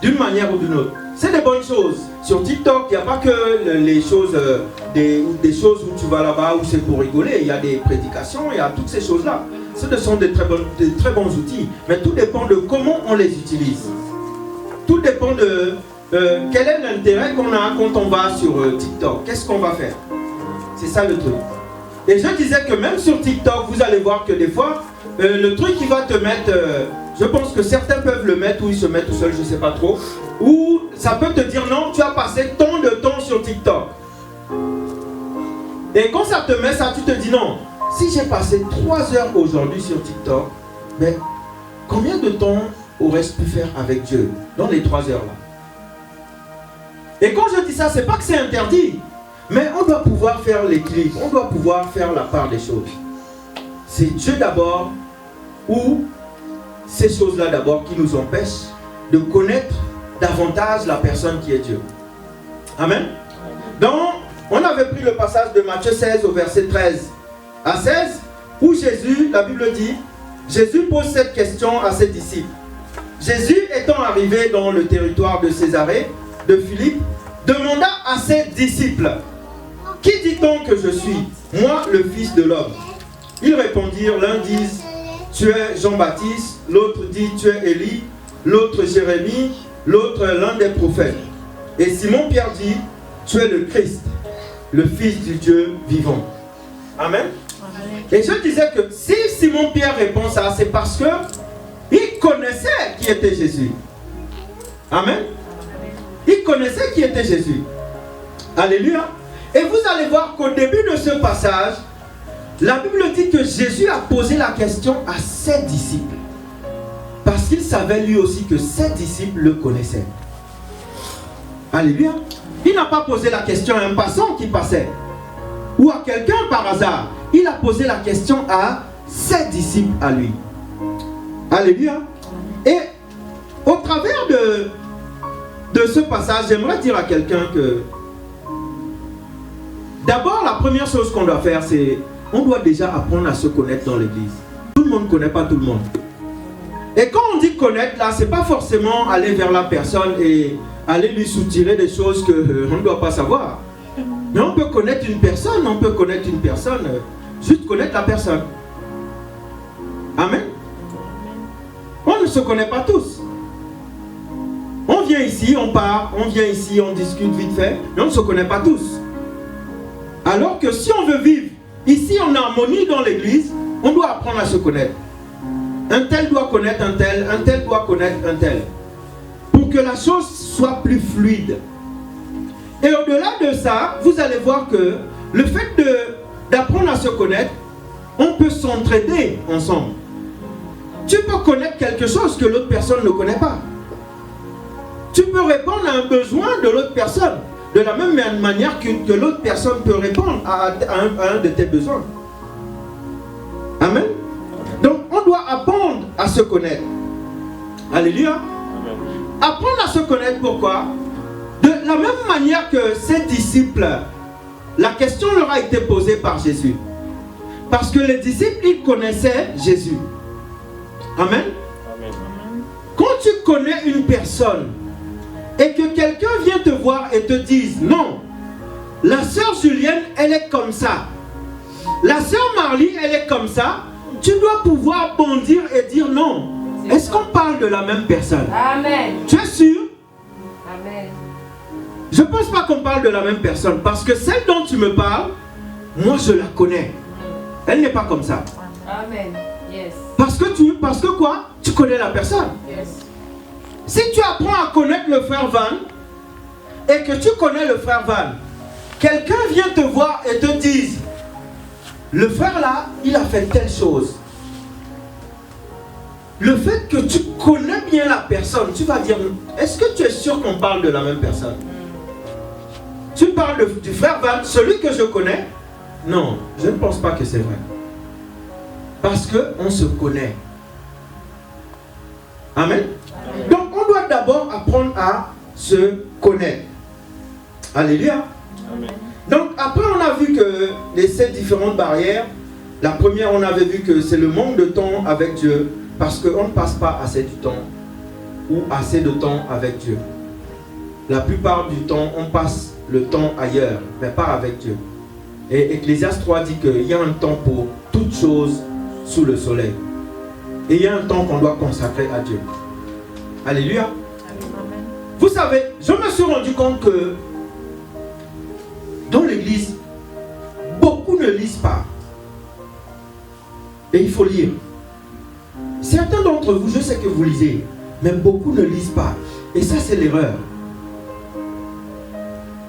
d'une manière ou d'une autre. C'est des bonnes choses. Sur TikTok, il n'y a pas que les choses, des choses où tu vas là-bas, où c'est pour rigoler. Il y a des prédications, il y a toutes ces choses-là. Ce sont des très bons outils. Mais tout dépend de comment on les utilise. Tout dépend de quel est l'intérêt qu'on a quand on va sur TikTok. Qu'est-ce qu'on va faire? C'est ça le truc. Et je disais que même sur TikTok, vous allez voir que des fois, le truc qui va te mettre, je pense que certains peuvent le mettre ou ils se mettent tout seuls, je ne sais pas trop. Ou ça peut te dire non, tu as passé tant de temps sur TikTok. Et quand ça te met ça, tu te dis non, si j'ai passé 3 heures aujourd'hui sur TikTok, mais combien de temps aurais-je pu faire avec Dieu dans les 3 heures là? Et quand je dis ça, c'est pas que c'est interdit, mais on doit pouvoir faire l'équilibre, on doit pouvoir faire la part des choses. C'est Dieu d'abord ou ces choses-là d'abord qui nous empêchent de connaître davantage la personne qui est Dieu. Amen. Donc, on avait pris le passage de Matthieu 16 au verset 13 à 16 où Jésus, la Bible dit, Jésus pose cette question à ses disciples. Jésus étant arrivé dans le territoire de Césarée, de Philippe, demanda à ses disciples, qui dit-on que je suis, moi le Fils de l'homme? Ils répondirent, l'un dit, tu es Jean-Baptiste, l'autre dit, tu es Élie, l'autre Jérémie, l'autre l'un des prophètes. Et Simon-Pierre dit, tu es le Christ, le Fils du Dieu vivant. Amen. Et je disais que si Simon-Pierre répond ça, c'est parce que il connaissait qui était Jésus. Amen. Il connaissait qui était Jésus. Alléluia. Et vous allez voir qu'au début de ce passage, la Bible dit que Jésus a posé la question à ses disciples. Parce qu'il savait lui aussi que ses disciples le connaissaient. Alléluia. Il n'a pas posé la question à un passant qui passait. Ou à quelqu'un par hasard. Il a posé la question à ses disciples à lui. Alléluia. Et au travers de ce passage, j'aimerais dire à quelqu'un que d'abord, la première chose qu'on doit faire, c'est on doit déjà apprendre à se connaître dans l'église. Tout le monde ne connaît pas tout le monde. Et quand on dit connaître, là, c'est pas forcément aller vers la personne et aller lui soutirer des choses qu'on ne doit pas savoir. Mais on peut connaître une personne, juste connaître la personne. Amen. On ne se connaît pas tous. On vient ici, on part, on vient ici, on discute vite fait, mais on ne se connaît pas tous. Alors que si on veut vivre ici en harmonie dans l'église, on doit apprendre à se connaître. Un tel doit connaître un tel doit connaître un tel. Pour que la chose soit plus fluide. Et au-delà de ça, vous allez voir que le fait d'apprendre à se connaître, on peut s'entraider ensemble. Tu peux connaître quelque chose que l'autre personne ne connaît pas. Tu peux répondre à un besoin de l'autre personne. De la même manière que l'autre personne peut répondre à un de tes besoins. Amen. Donc on doit apprendre à se connaître. Alléluia. Amen. Apprendre à se connaître, pourquoi? De la même manière que ces disciples, la question leur a été posée par Jésus. Parce que les disciples, ils connaissaient Jésus. Amen. Amen. Quand tu connais une personne et que quelqu'un vient te voir et te dise non, la sœur Julienne, elle est comme ça. La sœur Marlie, elle est comme ça. tu dois pouvoir bondir et dire non. Est-ce qu'on parle de la même personne? Amen. Tu es sûr? Amen. Je ne pense pas qu'on parle de la même personne parce que celle dont tu me parles, moi je la connais. Elle n'est pas comme ça. Amen. Yes. Parce que quoi? Tu connais la personne. Yes. Si tu apprends à connaître le frère Van et que tu connais le frère Van, quelqu'un vient te voir et te dise, le frère là, il a fait telle chose. Le fait que tu connais bien la personne, tu vas dire, est-ce que tu es sûr qu'on parle de la même personne? Tu parles du frère Van, celui que je connais? Non, je ne pense pas que c'est vrai. Parce qu'on se connaît. Amen. Donc on doit d'abord apprendre à se connaître. Alléluia. Amen. Donc après on a vu que ces différentes barrières, la première on avait vu que c'est le manque de temps avec Dieu. Parce qu'on ne passe pas assez du temps ou assez de temps avec Dieu. La plupart du temps, on passe le temps ailleurs, mais pas avec Dieu. Et Ecclésiaste 3 dit qu'il y a un temps pour toutes choses sous le soleil. Et il y a un temps qu'on doit consacrer à Dieu. Alléluia. Amen. Vous savez, je me suis rendu compte que dans l'église, beaucoup ne lisent pas. Et il faut lire. Certains d'entre vous, je sais que vous lisez, mais beaucoup ne lisent pas. Et ça, c'est l'erreur.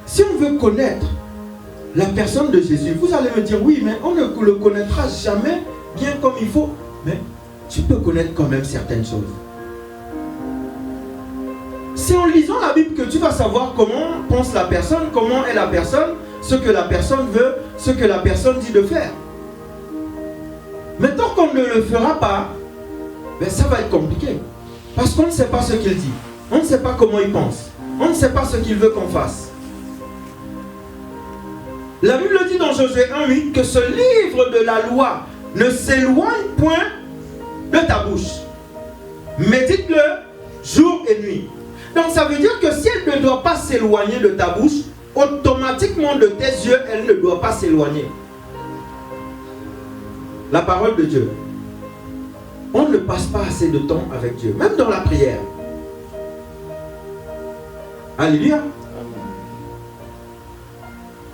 Si on veut connaître la personne de Jésus, vous allez me dire, oui, mais on ne le connaîtra jamais bien comme il faut. Mais tu peux connaître quand même certaines choses. C'est en lisant la Bible que tu vas savoir comment pense la personne, comment est la personne, ce que la personne veut, ce que la personne dit de faire. Mais tant qu'on ne le fera pas, ben ça va être compliqué. Parce qu'on ne sait pas ce qu'il dit. On ne sait pas comment il pense. On ne sait pas ce qu'il veut qu'on fasse. La Bible dit dans Josué 1:8 que ce livre de la loi ne s'éloigne point de ta bouche. Médite-le jour et nuit. Donc ça veut dire que si elle ne doit pas s'éloigner de ta bouche, automatiquement de tes yeux, elle ne doit pas s'éloigner. La parole de Dieu. On ne passe pas assez de temps avec Dieu, même dans la prière. Alléluia.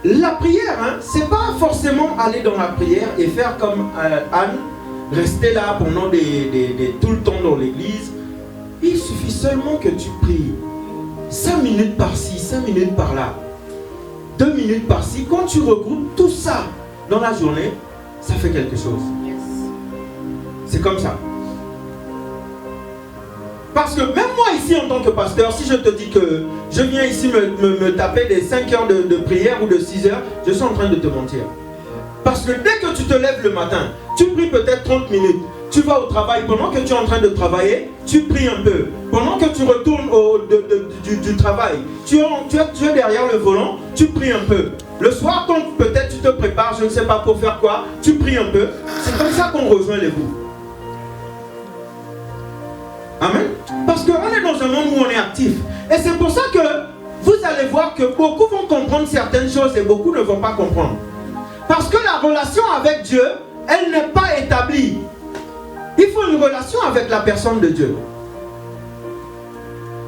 La prière, hein, c'est pas forcément aller dans la prière et faire comme Anne, rester là pendant tout le temps dans l'église. Il suffit seulement que tu pries 5 minutes par-ci, 5 minutes par-là, 2 minutes par-ci. Quand tu regroupes tout ça dans la journée, ça fait quelque chose. C'est comme ça. Parce que même moi ici en tant que pasteur, si je te dis que je viens ici me taper des 5 heures de prière ou de 6 heures, je suis en train de te mentir. Parce que dès que tu te lèves le matin, tu pries peut-être 30 minutes. Tu vas au travail, pendant que tu es en train de travailler, tu pries un peu. Pendant que tu retournes du travail, tu es derrière le volant, tu pries un peu. Le soir, quand peut-être tu te prépares, je ne sais pas pour faire quoi, tu pries un peu. C'est comme ça qu'on rejoint les groupes. Amen. Parce qu'on est dans un monde où on est actif. Et c'est pour ça que vous allez voir que beaucoup vont comprendre certaines choses et beaucoup ne vont pas comprendre. Parce que la relation avec Dieu, elle n'est pas établie. Il faut une relation avec la personne de Dieu.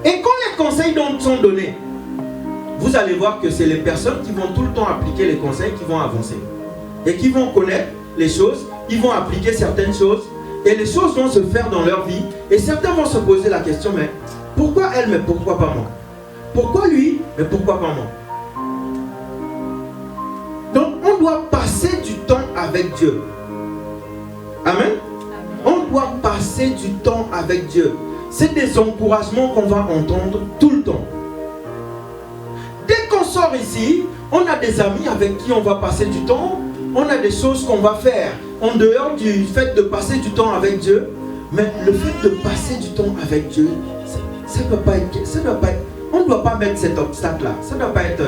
Et quand les conseils sont donnés, vous allez voir que c'est les personnes qui vont tout le temps appliquer les conseils qui vont avancer. Et qui vont connaître les choses, ils vont appliquer certaines choses. Et les choses vont se faire dans leur vie. Et certains vont se poser la question, mais pourquoi elle, mais pourquoi pas moi? Pourquoi lui, mais pourquoi pas moi? Donc on doit passer du temps avec Dieu. Amen. On doit passer du temps avec Dieu. C'est des encouragements qu'on va entendre tout le temps. Dès qu'on sort ici, on a des amis avec qui on va passer du temps. On a des choses qu'on va faire en dehors du fait de passer du temps avec Dieu. Mais le fait de passer du temps avec Dieu, ça ne doit pas être, on ne doit pas mettre cet obstacle-là. Ça ne doit pas être,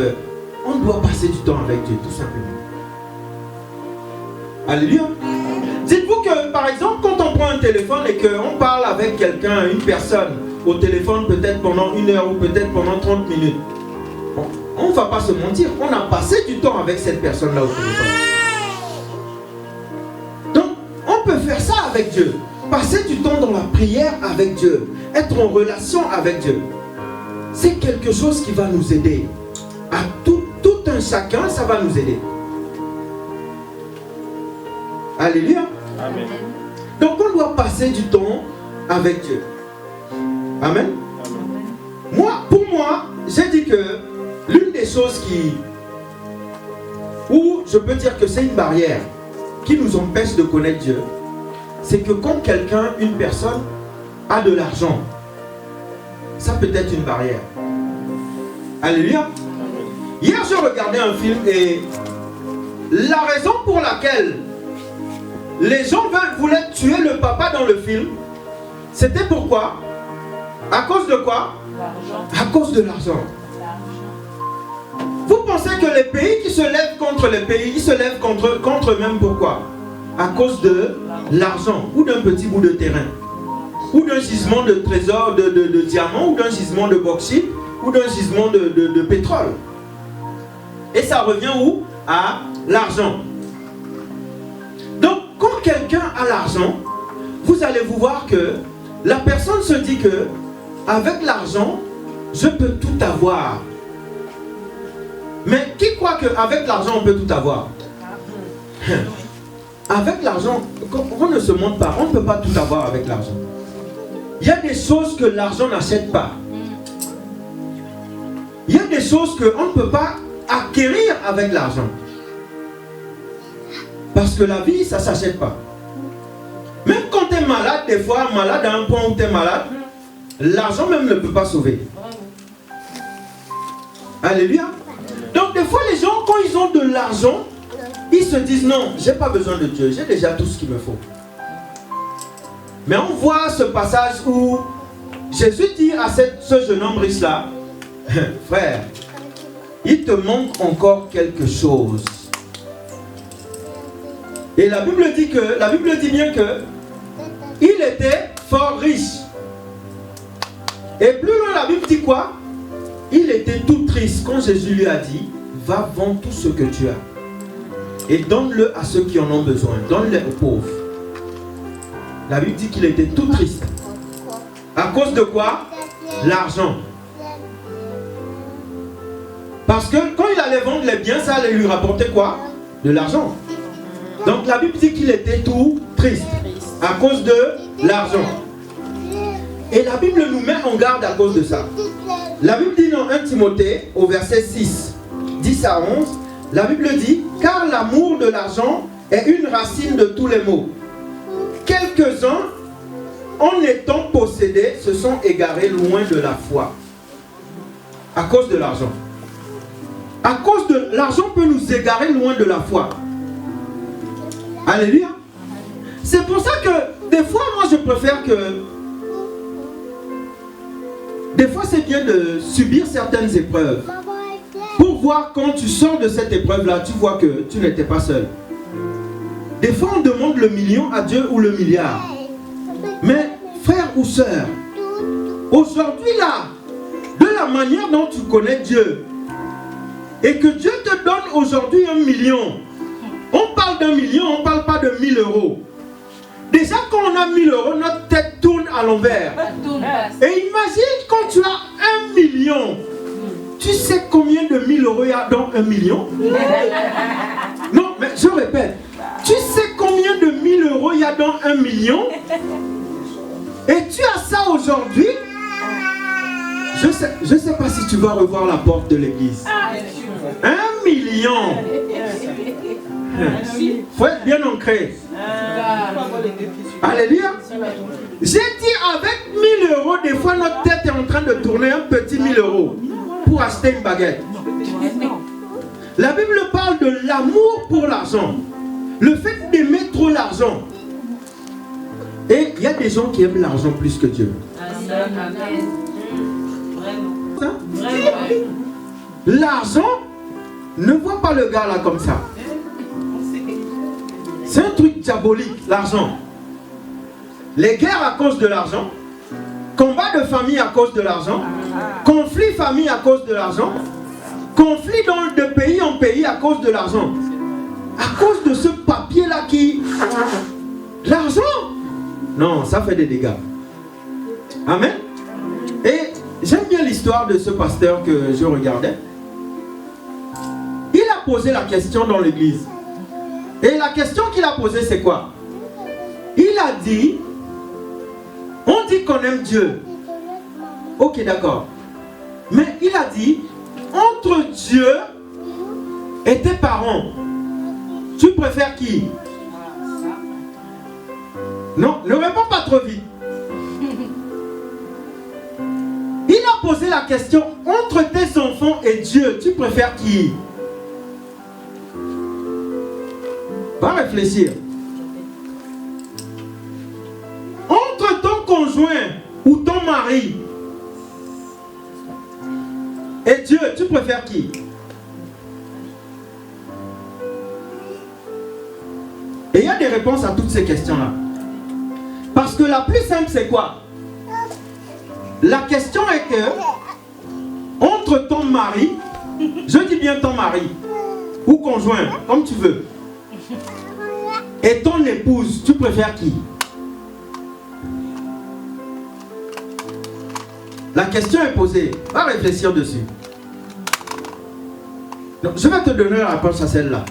on doit passer du temps avec Dieu, tout simplement. Alléluia. Dites-vous que, par exemple, quand on prend un téléphone et qu'on parle avec quelqu'un, une personne, au téléphone peut-être pendant 1 heure ou peut-être pendant 30 minutes, on ne va pas se mentir, on a passé du temps avec cette personne-là au téléphone. Donc, on peut faire ça avec Dieu. Passer du temps dans la prière avec Dieu. Être en relation avec Dieu. C'est quelque chose qui va nous aider. À tout un chacun, ça va nous aider. Alléluia. Amen. Donc on doit passer du temps avec Dieu. Amen. Pour moi, j'ai dit que l'une des choses où je peux dire que c'est une barrière qui nous empêche de connaître Dieu, c'est que quand quelqu'un, une personne, a de l'argent, ça peut être une barrière. Alléluia. Hier, je regardais un film et la raison pour laquelle les gens voulaient tuer le papa dans le film, c'était pourquoi? À cause de quoi? À cause de l'argent. Vous pensez que les pays qui se lèvent contre les pays, ils se lèvent contre eux-mêmes, pourquoi? À cause de l'argent, ou d'un petit bout de terrain, ou d'un gisement de trésor de diamants, ou d'un gisement de bauxite, ou d'un gisement de pétrole. Et ça revient où? À l'argent. Donc, quand quelqu'un a l'argent, vous allez vous voir que la personne se dit que avec l'argent, je peux tout avoir. Mais qui croit qu'avec l'argent, on peut tout avoir? Avec l'argent, on ne se montre pas. On ne peut pas tout avoir avec l'argent. Il y a des choses que l'argent n'achète pas. Il y a des choses qu'on ne peut pas acquérir avec l'argent. Parce que la vie, ça ne s'achète pas. Même quand tu es malade, des fois, malade à un point où tu es malade, l'argent même ne peut pas sauver. Alléluia. Donc des fois, les gens, quand ils ont de l'argent, ils se disent non, j'ai pas besoin de Dieu, j'ai déjà tout ce qu'il me faut. Mais on voit ce passage où Jésus dit à ce jeune homme riche là, frère, il te manque encore quelque chose. Et la Bible dit bien que il était fort riche. Et plus loin, la Bible dit quoi? Il était tout triste quand Jésus lui a dit, va vendre tout ce que tu as et donne-le à ceux qui en ont besoin, donne-le aux pauvres. La Bible dit qu'il était tout triste. À cause de quoi? L'argent. Parce que quand il allait vendre les biens, ça allait lui rapporter quoi? De l'argent. Donc la Bible dit qu'il était tout triste à cause de l'argent. Et la Bible nous met en garde à cause de ça. La Bible dit dans 1 Timothée, au verset 6, 10 à 11, la Bible dit, car l'amour de l'argent est une racine de tous les maux. Quelques-uns, en étant possédés, se sont égarés loin de la foi. À cause de l'argent. À cause de l'argent peut nous égarer loin de la foi. Alléluia. C'est pour ça que des fois, moi je préfère que... Des fois c'est bien de subir certaines épreuves. Pour voir quand tu sors de cette épreuve-là, tu vois que tu n'étais pas seul. Des fois on demande le million à Dieu ou le milliard. Mais frère ou sœur, aujourd'hui là, de la manière dont tu connais Dieu, et que Dieu te donne aujourd'hui 1 million, on parle d'1 million, on ne parle pas de 1000 euros. Déjà quand on a 1000 euros, notre tête tourne à l'envers. Et imagine quand tu as 1 million. Tu sais combien de 1000 euros il y a dans 1 million? Non, mais je répète. Tu sais combien de 1000 euros il y a dans 1 million? Et tu as ça aujourd'hui? Je sais pas si tu vas revoir la porte de l'église. 1 million. Il faut être bien ancré. Alléluia. J'ai dit avec 1000 euros, des fois notre tête est en train de tourner un petit 1000 euros pour acheter une baguette. La Bible parle de l'amour pour l'argent. Le fait d'aimer trop l'argent. Et il y a des gens qui aiment l'argent plus que Dieu. L'argent, ne vois pas le gars là comme ça. C'est un truc diabolique, l'argent. Les guerres à cause de l'argent, combat de famille à cause de l'argent, conflit famille à cause de l'argent, conflit de pays en pays à cause de l'argent. À cause de ce papier-là qui L'argent? Non, ça fait des dégâts. Amen. Et j'aime bien l'histoire de ce pasteur que je regardais. Il a posé la question dans l'église. Et la question qu'il a posée, c'est quoi? Il a dit, on dit qu'on aime Dieu. Ok, d'accord. Mais il a dit, entre Dieu et tes parents, tu préfères qui? Non, ne réponds pas trop vite. Il a posé la question, entre tes enfants et Dieu, tu préfères qui? Va réfléchir. Entre ton conjoint ou ton mari et Dieu, tu préfères qui? Et il y a des réponses à toutes ces questions-là. Parce que la plus simple, c'est quoi? La question est que, entre ton mari, je dis bien ton mari, ou conjoint, comme tu veux, et ton épouse, tu préfères qui? La question est posée. Va réfléchir dessus. Donc, je vais te donner la réponse à celle-là.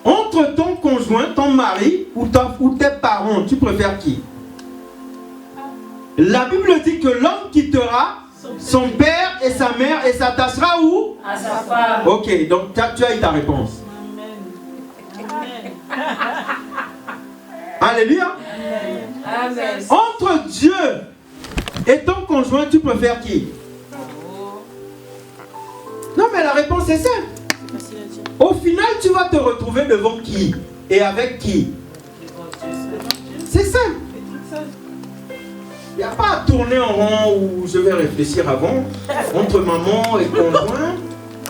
Entre ton conjoint, ton mari ou tes parents, tu préfères qui? La Bible dit que l'homme quittera son père et sa mère et s'attachera où? À sa femme. Ok, donc tu as eu ta réponse. Alléluia. Amen. Entre Dieu et ton conjoint, tu préfères qui? Non, mais la réponse est simple. Au final, tu vas te retrouver devant qui? Et avec qui? C'est simple. Il n'y a pas à tourner en rond où je vais réfléchir avant. Entre maman et conjoint.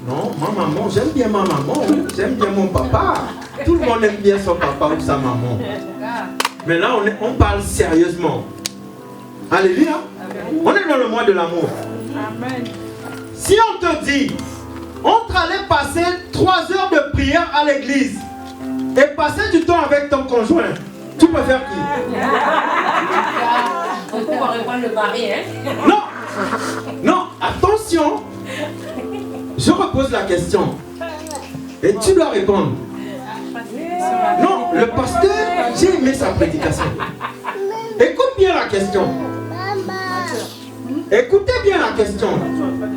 Non, ma maman, j'aime bien ma maman. J'aime bien mon papa. Tout le monde aime bien son papa ou sa maman. Mais là, on parle sérieusement. Alléluia. On est dans le mois de l'amour. Si on te dit, on allait passer 3 heures de prière à l'église et passer du temps avec ton conjoint, tu préfères qui? On peut reprendre le mari, hein? Non, non, attention. Je repose la question et tu dois répondre. Non, le pasteur, j'ai aimé sa prédication. Écoute bien la question. Écoutez bien la question.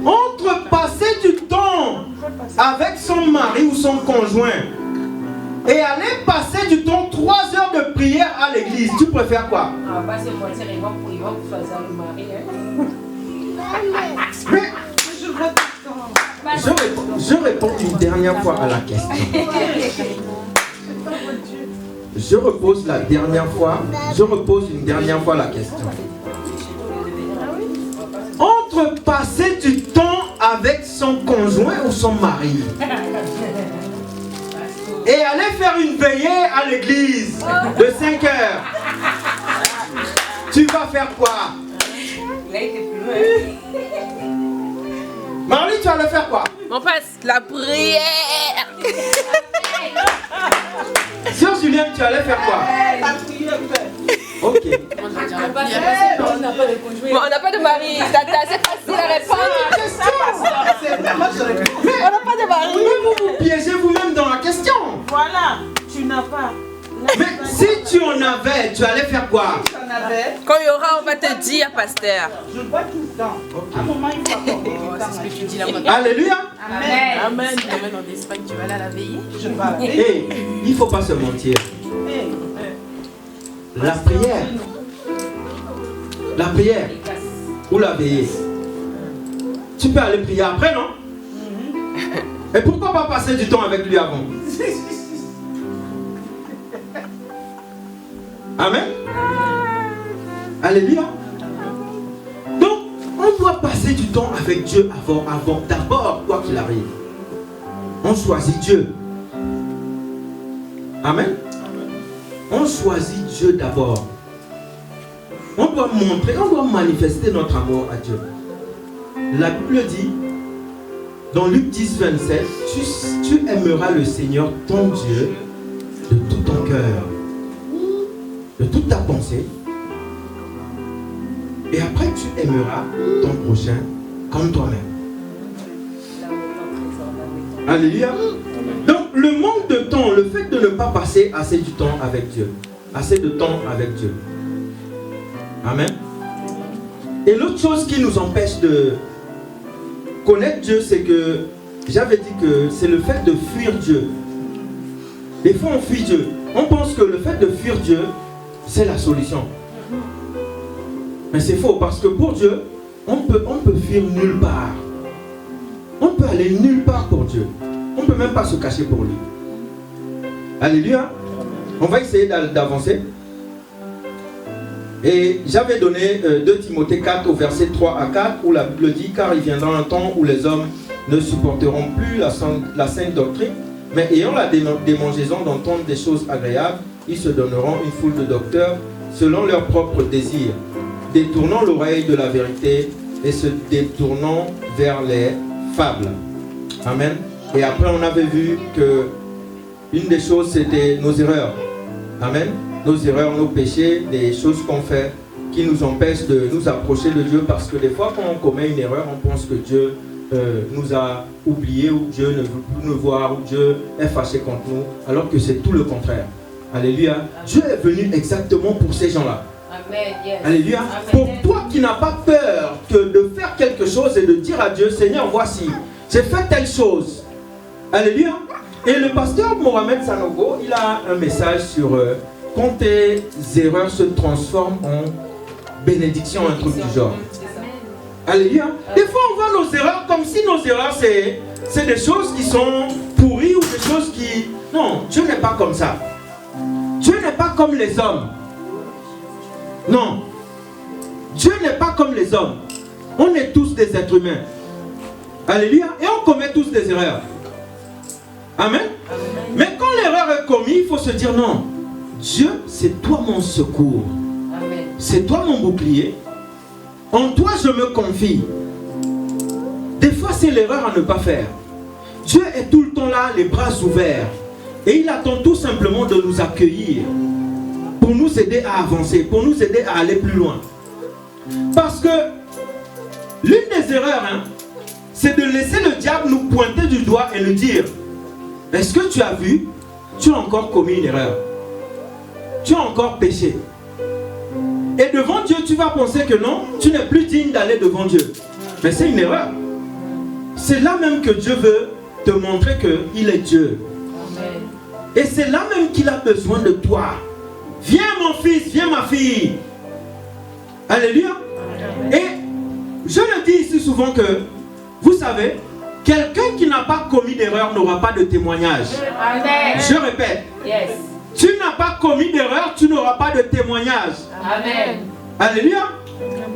Entre passer du temps avec son mari ou son conjoint et aller passer du temps 3 heures de prière à l'église, tu préfères quoi? On va pas se mentir, ils vont choisir le mari, hein? Mais je réponds une dernière fois à la question. Je repose la dernière fois. Je repose une dernière fois la question. Entre passer du temps avec son conjoint ou son mari et aller faire une veillée à l'église de 5 heures, tu vas faire quoi? Il a été plus loin. Marie, tu vas aller faire quoi? On passe la prière. Sœur Julien, tu allais faire quoi? La prière. Ok. On n'a pas de mari. C'est facile à répondre. On n'a pas de mari. Vous vous piégez vous-même dans la question. Voilà, tu n'as pas. Mais si tu en avais, tu allais faire quoi? Si j'en avais, Quand il y aura, on va te dire, pasteur. je bois tout le temps. À un moment, il faut accorder du temps. C'est ce que tu dis là. Alléluia. Amen. Amen. Tu t'amènes en Espagne, tu vas aller à la veillée. Je vais. Hey, il ne faut pas se mentir. Hey, La prière ou la veillée, tu peux aller prier après, non? Et pourquoi pas passer du temps avec lui avant? Amen. Alléluia. Donc, on doit passer du temps avec Dieu avant d'abord, quoi qu'il arrive. On choisit Dieu. Amen. On choisit Dieu d'abord. On doit montrer, on doit manifester notre amour à Dieu. La Bible dit, dans Luc 10, 27, tu aimeras le Seigneur ton Dieu de tout ton cœur, passer. Et après, tu aimeras ton prochain comme toi-même. Alléluia. Donc, le manque de temps, le fait de ne pas passer assez du temps avec Dieu. Assez de temps avec Dieu. Amen. Et l'autre chose qui nous empêche de connaître Dieu, c'est que j'avais dit que c'est le fait de fuir Dieu. Des fois, on fuit Dieu. On pense que le fait de fuir Dieu, c'est la solution. Mais c'est faux, parce que pour Dieu, on peut fuir nulle part. On peut aller nulle part pour Dieu. On ne peut même pas se cacher pour lui. Alléluia. On va essayer d'avancer. Et j'avais donné 2 Timothée 4 au verset 3 à 4 où la Bible dit: car il viendra un temps où les hommes ne supporteront plus la sainte doctrine, mais ayant la démangeaison d'entendre des choses agréables, ils se donneront une foule de docteurs selon leurs propres désirs, détournant l'oreille de la vérité et se détournant vers les fables. Amen. Et après on avait vu que une des choses c'était nos erreurs. Amen. Nos erreurs, nos péchés, des choses qu'on fait qui nous empêchent de nous approcher de Dieu, parce que des fois quand on commet une erreur, on pense que Dieu nous a oubliés, ou Dieu ne veut plus nous voir, ou Dieu est fâché contre nous, alors que c'est tout le contraire. Alléluia. Amen. Dieu est venu exactement pour ces gens-là. Amen. Yes. Alléluia. Amen. Pour toi qui n'as pas peur que de faire quelque chose et de dire à Dieu: Seigneur, voici, j'ai fait telle chose. Alléluia. Et le pasteur Mohamed Sanogo, il a un message sur quand tes erreurs se transforment en bénédiction, un truc du genre. Alléluia. Des fois on voit nos erreurs comme si nos erreurs c'est des choses qui sont pourries ou des choses qui... Non, Dieu n'est pas comme ça. Dieu n'est pas comme les hommes. Non. Dieu n'est pas comme les hommes. On est tous des êtres humains. Alléluia. Et on commet tous des erreurs. Amen. Mais quand l'erreur est commise, il faut se dire: non, Dieu, c'est toi mon secours. C'est toi mon bouclier. En toi je me confie. Des fois c'est l'erreur à ne pas faire. Dieu est tout le temps là, les bras ouverts. Et il attend tout simplement de nous accueillir. Pour nous aider à avancer, pour nous aider à aller plus loin. Parce que l'une des erreurs, c'est de laisser le diable nous pointer du doigt et nous dire: est-ce que tu as vu? Tu as encore commis une erreur. Tu as encore péché. Et devant Dieu, tu vas penser que non, tu n'es plus digne d'aller devant Dieu. Mais c'est une erreur. C'est là même que Dieu veut te montrer qu'il est Dieu. Amen. Et c'est là même qu'il a besoin de toi. Viens mon fils, viens ma fille. Alléluia. Amen. Et je le dis ici souvent que, vous savez, quelqu'un qui n'a pas commis d'erreur n'aura pas de témoignage. Amen. Je répète. Yes. Tu n'as pas commis d'erreur, tu n'auras pas de témoignage. Amen. Alléluia.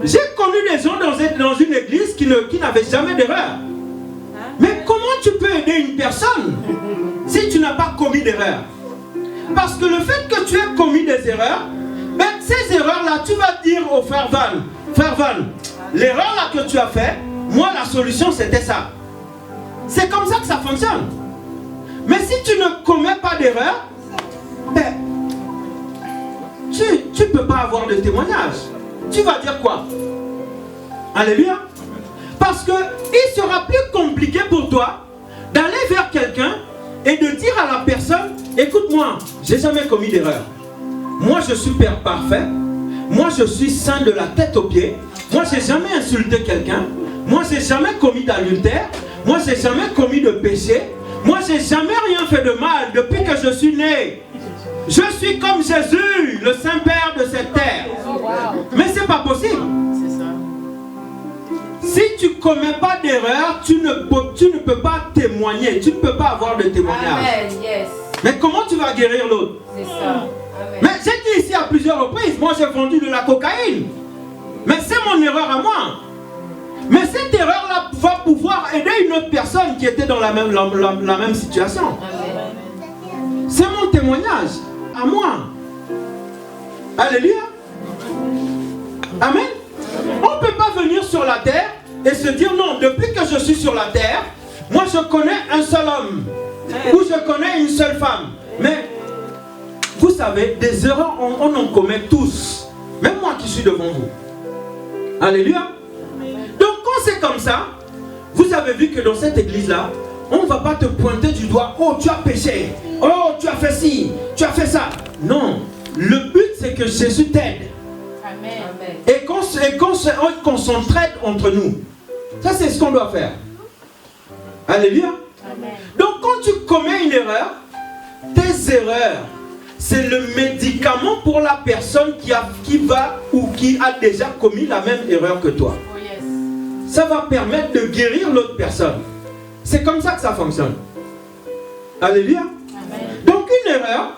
J'ai connu des gens dans une église qui n'avaient jamais d'erreur. Mais comment tu peux aider une personne si tu n'as pas commis d'erreur? Parce que le fait que tu aies commis des erreurs, ben, ces erreurs-là, tu vas dire au frère Van, l'erreur là que tu as fait, moi la solution c'était ça. C'est comme ça que ça fonctionne. Mais si tu ne commets pas d'erreur, ben, tu ne peux pas avoir de témoignage. Tu vas dire quoi? Alléluia. Parce qu'il sera plus compliqué pour toi d'aller vers quelqu'un et de dire à la personne: écoute-moi, j'ai jamais commis d'erreur. Moi je suis père parfait. Moi je suis saint de la tête aux pieds. Moi j'ai jamais insulté quelqu'un. Moi j'ai jamais commis d'adultère. Moi j'ai jamais commis de péché. Moi j'ai jamais rien fait de mal depuis que je suis né. Je suis comme Jésus, le Saint-Père de cette terre. Mais c'est pas possible. Si tu ne commets pas d'erreur, tu ne peux pas témoigner. Tu ne peux pas avoir de témoignage. Amen, yes. Mais comment tu vas guérir l'autre? C'est ça. Amen. Mais j'ai dit ici à plusieurs reprises, moi j'ai vendu de la cocaïne. Mais c'est mon erreur à moi. Mais cette erreur-là va pouvoir aider une autre personne qui était dans la même situation. Amen. C'est mon témoignage à moi. Alléluia. Amen. On ne peut pas venir sur la terre et se dire: non, depuis que je suis sur la terre, moi je connais un seul homme ou je connais une seule femme. Mais vous savez, des erreurs on en commet tous. Même moi qui suis devant vous. Alléluia. Donc quand c'est comme ça, vous avez vu que dans cette église-là, on ne va pas te pointer du doigt. Oh, tu as péché. Oh, tu as fait ci. Tu as fait ça. Non. Le but, c'est que Jésus t'aide. Amen. Et qu'on s'entraide entre nous. Ça, c'est ce qu'on doit faire. Alléluia. Amen. Donc, quand tu commets une erreur, tes erreurs, c'est le médicament pour la personne qui va ou qui a déjà commis la même erreur que toi. Oh yes. Ça va permettre de guérir l'autre personne. C'est comme ça que ça fonctionne. Alléluia. Amen. Donc, une erreur,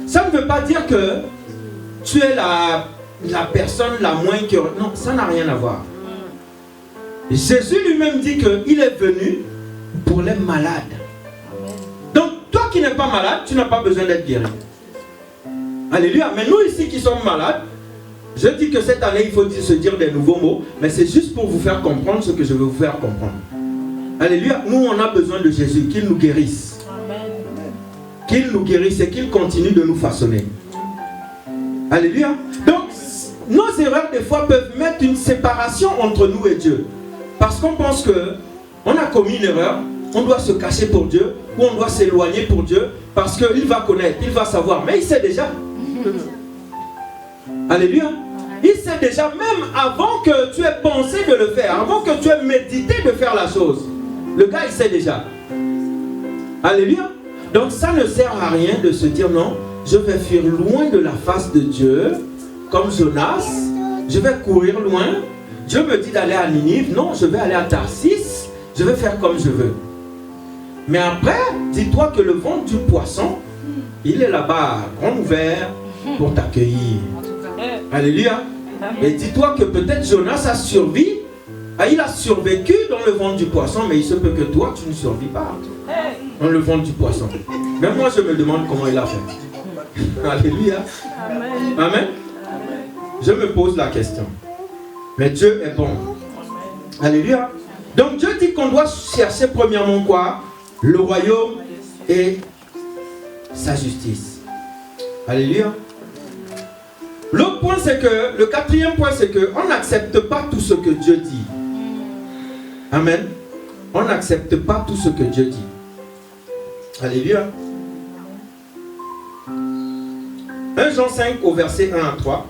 ça ne veut pas dire que tu es la personne la moins que... Non, ça n'a rien à voir. Jésus lui-même dit qu'il est venu pour les malades. Donc, toi qui n'es pas malade, tu n'as pas besoin d'être guéri. Alléluia. Mais nous ici qui sommes malades, je dis que cette année, il faut se dire des nouveaux mots, mais c'est juste pour vous faire comprendre ce que je veux vous faire comprendre. Alléluia. Nous, on a besoin de Jésus, qu'il nous guérisse. Qu'il nous guérisse et qu'il continue de nous façonner. Alléluia. Donc, nos erreurs, des fois, peuvent mettre une séparation entre nous et Dieu. Parce qu'on pense qu'on a commis une erreur, on doit se cacher pour Dieu, ou on doit s'éloigner pour Dieu, parce qu'il va connaître, il va savoir. Mais il sait déjà. Alléluia. Il sait déjà, même avant que tu aies pensé de le faire, avant que tu aies médité de faire la chose. Le gars, il sait déjà. Alléluia. Donc ça ne sert à rien de se dire non, je vais fuir loin de la face de Dieu, comme Jonas, je vais courir loin. Dieu me dit d'aller à Ninive, non, je vais aller à Tarsis, je vais faire comme je veux. Mais après, dis-toi que le ventre du poisson, il est là-bas, grand ouvert, pour t'accueillir. Alléluia. Et dis-toi que peut-être Jonas a survécu, il a survécu dans le ventre du poisson, mais il se peut que toi, tu ne survis pas dans le ventre du poisson. Même moi, je me demande comment il a fait. Alléluia. Amen. Amen. Je me pose la question. Mais Dieu est bon. Alléluia. Donc Dieu dit qu'on doit chercher premièrement quoi? Le royaume et sa justice. Alléluia. L'autre point, c'est que, le quatrième point, c'est qu'on n'accepte pas tout ce que Dieu dit. Amen. On n'accepte pas tout ce que Dieu dit. Alléluia. 1 Jean 5 au verset 1 à 3.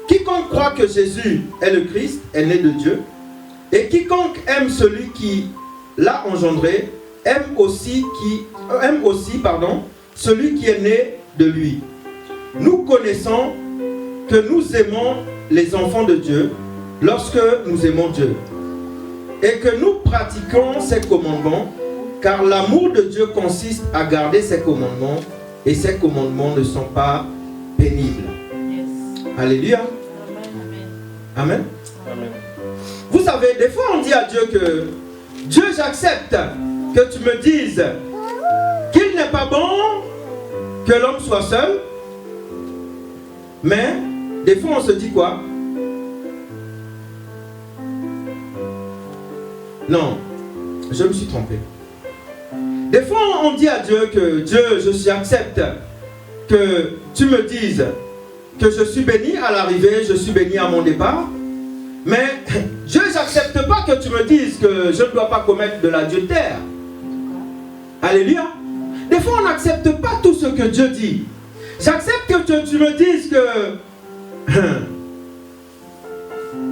Quiconque croit que Jésus est le Christ est né de Dieu. Et quiconque aime celui qui l'a engendré aime aussi celui qui est né de lui. Nous connaissons que nous aimons les enfants de Dieu lorsque nous aimons Dieu. Et que nous pratiquons ses commandements, car l'amour de Dieu consiste à garder ses commandements, et ses commandements ne sont pas pénibles. Yes. Alléluia. Amen. Amen. Vous savez, des fois on dit à Dieu que Dieu, j'accepte que tu me dises qu'il n'est pas bon que l'homme soit seul, mais des fois on se dit quoi? Non, je me suis trompé. Des fois on dit à Dieu que Dieu, j'accepte que tu me dises que je suis béni à l'arrivée, je suis béni à mon départ. Mais Dieu, j'accepte pas que tu me dises que je ne dois pas commettre de l'adultère. Alléluia. Des fois on n'accepte pas tout ce que Dieu dit. J'accepte que tu me dises que...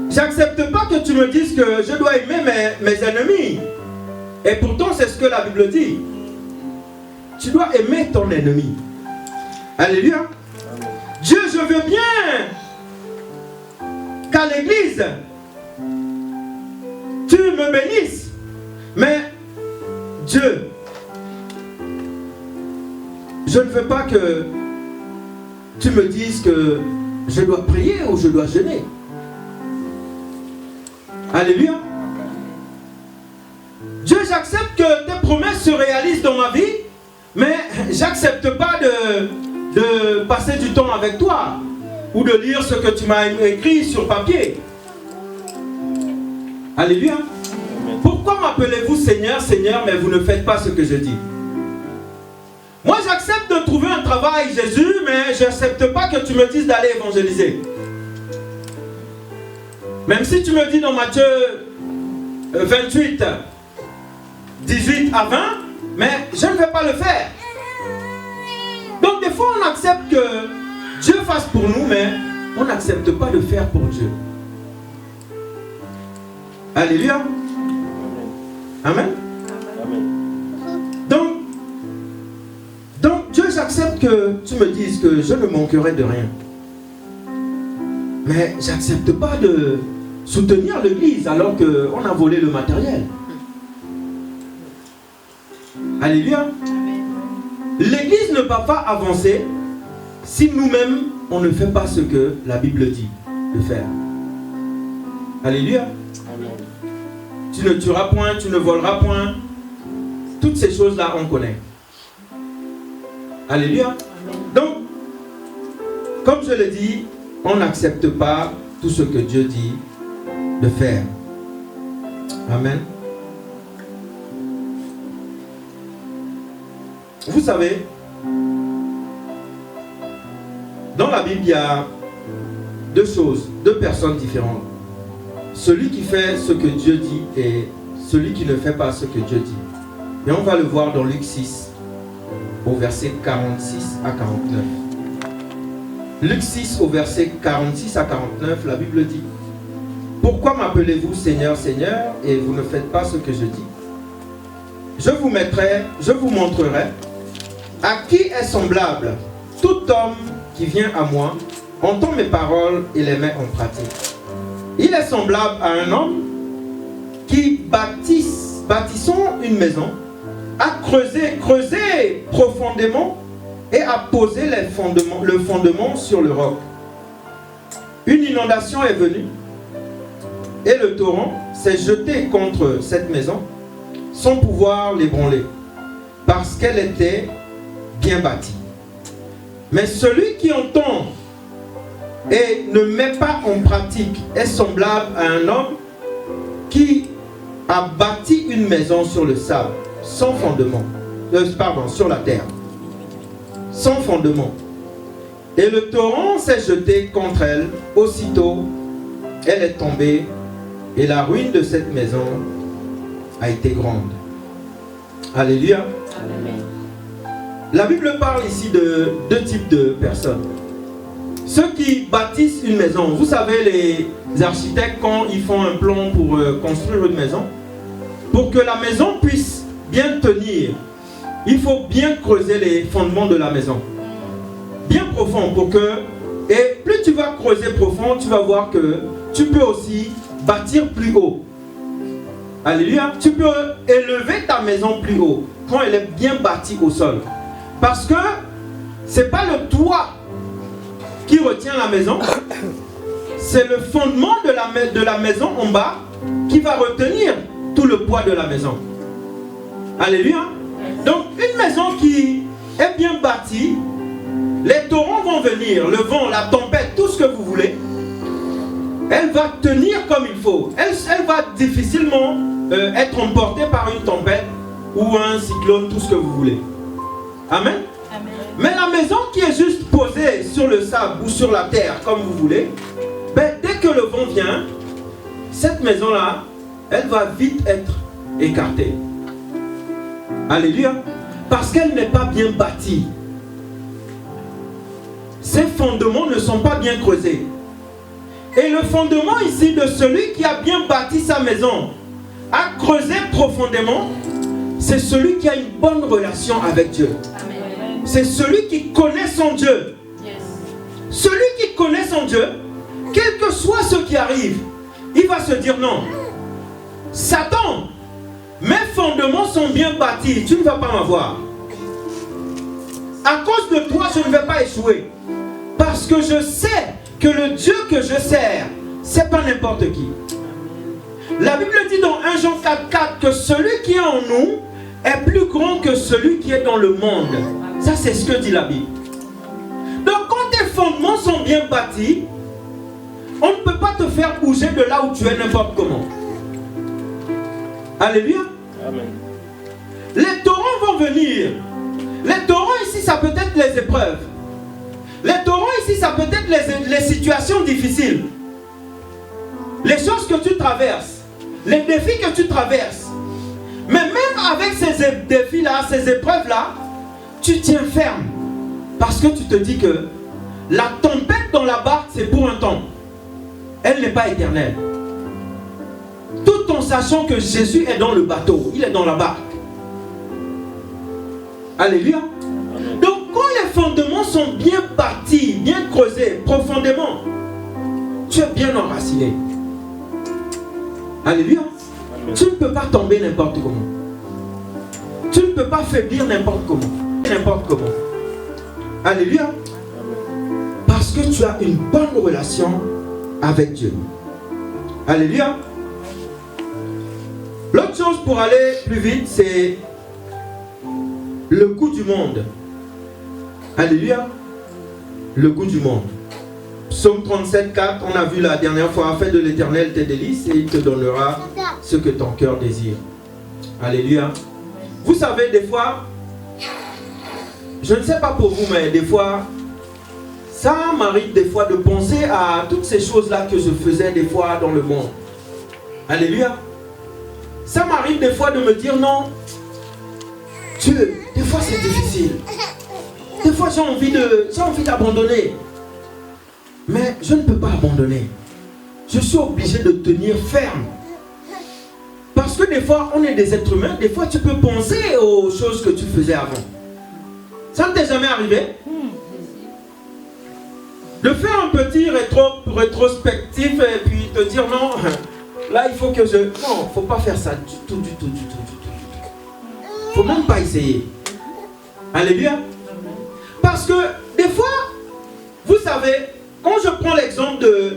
J'accepte pas que tu me dises que je dois aimer mes ennemis. Et pourtant c'est ce que la Bible dit. Tu dois aimer ton ennemi. Alléluia. Dieu, je veux bien qu'à l'église, tu me bénisses. Mais Dieu, je ne veux pas que tu me dises que je dois prier ou je dois jeûner. Alléluia. Dieu, j'accepte que tes promesses se réalisent dans ma vie, mais j'accepte pas de passer du temps avec toi ou de lire ce que tu m'as écrit sur papier. Alléluia. Pourquoi m'appelez-vous Seigneur, Seigneur, mais vous ne faites pas ce que je dis? Moi, j'accepte de trouver un travail, Jésus, mais je n'accepte pas que tu me dises d'aller évangéliser. Même si tu me dis dans Matthieu 28, 18 à 20, mais je ne vais pas le faire. Donc des fois on accepte que Dieu fasse pour nous, mais on n'accepte pas de faire pour Dieu. Alléluia. Amen. Donc Dieu, j'accepte que tu me dises que je ne manquerai de rien. Mais j'accepte pas de soutenir l'église alors qu'on a volé le matériel. Alléluia. L'église ne va pas avancer si nous-mêmes on ne fait pas ce que la Bible dit de faire. Alléluia. Tu ne tueras point, tu ne voleras point. Toutes ces choses-là, on connaît. Alléluia. Donc, comme je le dis, on n'accepte pas tout ce que Dieu dit de faire. Amen. Vous savez, dans la Bible, il y a deux choses, deux personnes différentes. Celui qui fait ce que Dieu dit et celui qui ne fait pas ce que Dieu dit. Et on va le voir dans Luc 6, au verset 46 à 49. Luc 6, au verset 46 à 49, la Bible dit: pourquoi m'appelez-vous Seigneur, Seigneur, et vous ne faites pas ce que je dis? Je vous montrerai à qui est semblable tout homme qui vient à moi, entend mes paroles et les met en pratique. Il est semblable à un homme qui, bâtissant une maison, a creusé profondément et a posé le fondement sur le roc. Une inondation est venue et le torrent s'est jeté contre cette maison sans pouvoir l'ébranler, parce qu'elle était bien bâtie. Mais celui qui entend et ne met pas en pratique est semblable à un homme qui a bâti une maison sur le sable, sans fondement, sur la terre, sans fondement. Et le torrent s'est jeté contre elle. Aussitôt, elle est tombée et la ruine de cette maison a été grande. Alléluia. Amen. La Bible parle ici de deux types de personnes. Ceux qui bâtissent une maison. Vous savez, les architectes, quand ils font un plan pour construire une maison, pour que la maison puisse bien tenir, il faut bien creuser les fondements de la maison. Bien profond pour que... Et plus tu vas creuser profond, tu vas voir que tu peux aussi bâtir plus haut. Alléluia. Tu peux élever ta maison plus haut quand elle est bien bâtie au sol. Parce que ce n'est pas le toit qui retient la maison, c'est le fondement de la maison en bas qui va retenir tout le poids de la maison. Alléluia. Donc une maison qui est bien bâtie, les torrents vont venir, le vent, la tempête, tout ce que vous voulez, elle va tenir comme il faut. Elle va difficilement être emportée par une tempête ou un cyclone, tout ce que vous voulez. Amen. Amen. Mais la maison qui est juste posée sur le sable ou sur la terre, comme vous voulez, ben, dès que le vent vient, cette maison-là, elle va vite être écartée. Alléluia. Parce qu'elle n'est pas bien bâtie. Ses fondements ne sont pas bien creusés. Et le fondement ici de celui qui a bien bâti sa maison, a creusé profondément, c'est celui qui a une bonne relation avec Dieu. C'est celui qui connaît son Dieu. Celui qui connaît son Dieu, quel que soit ce qui arrive, il va se dire non. Satan, mes fondements sont bien bâtis, tu ne vas pas m'avoir. À cause de toi, je ne vais pas échouer. Parce que je sais que le Dieu que je sers, c'est pas n'importe qui. La Bible dit dans 1 Jean 4,4 que celui qui est en nous est plus grand que celui qui est dans le monde. Ça, c'est ce que dit la Bible. Donc, quand tes fondements sont bien bâtis, on ne peut pas te faire bouger de là où tu es n'importe comment. Alléluia. Amen. Les torrents vont venir. Les torrents ici, ça peut être les épreuves. Les torrents ici, ça peut être les situations difficiles. les choses que tu traverses, les défis que tu traverses, mais même avec ces défis-là, ces épreuves-là, tu tiens ferme. Parce que tu te dis que la tempête dans la barque, c'est pour un temps. Elle n'est pas éternelle. Tout en sachant que Jésus est dans le bateau, il est dans la barque. Alléluia. Donc quand les fondements sont bien bâtis, bien creusés, profondément, tu es bien enraciné. Alléluia. Tu ne peux pas tomber n'importe comment. Tu ne peux pas faiblir n'importe comment. N'importe comment. Alléluia. Parce que tu as une bonne relation avec Dieu. Alléluia. L'autre chose pour aller plus vite, c'est le goût du monde. Alléluia. Le goût du monde. Psaume 37, 4, on a vu la dernière fois, fais de l'Éternel tes délices et il te donnera ce que ton cœur désire. Alléluia. Vous savez, des fois, je ne sais pas pour vous, mais des fois, ça m'arrive des fois de penser à toutes ces choses-là que je faisais des fois dans le monde. Alléluia. Ça m'arrive des fois de me dire non, Dieu, des fois c'est difficile. Des fois j'ai envie d'abandonner. Mais je ne peux pas abandonner. Je suis obligé de tenir ferme. Parce que des fois, on est des êtres humains. Des fois, tu peux penser aux choses que tu faisais avant. Ça ne t'est jamais arrivé? De faire un petit rétrospectif et puis te dire non, là il faut que je... Non, il ne faut pas faire ça du tout. Il ne faut même pas essayer. Alléluia. Parce que des fois, vous savez, quand je prends l'exemple de...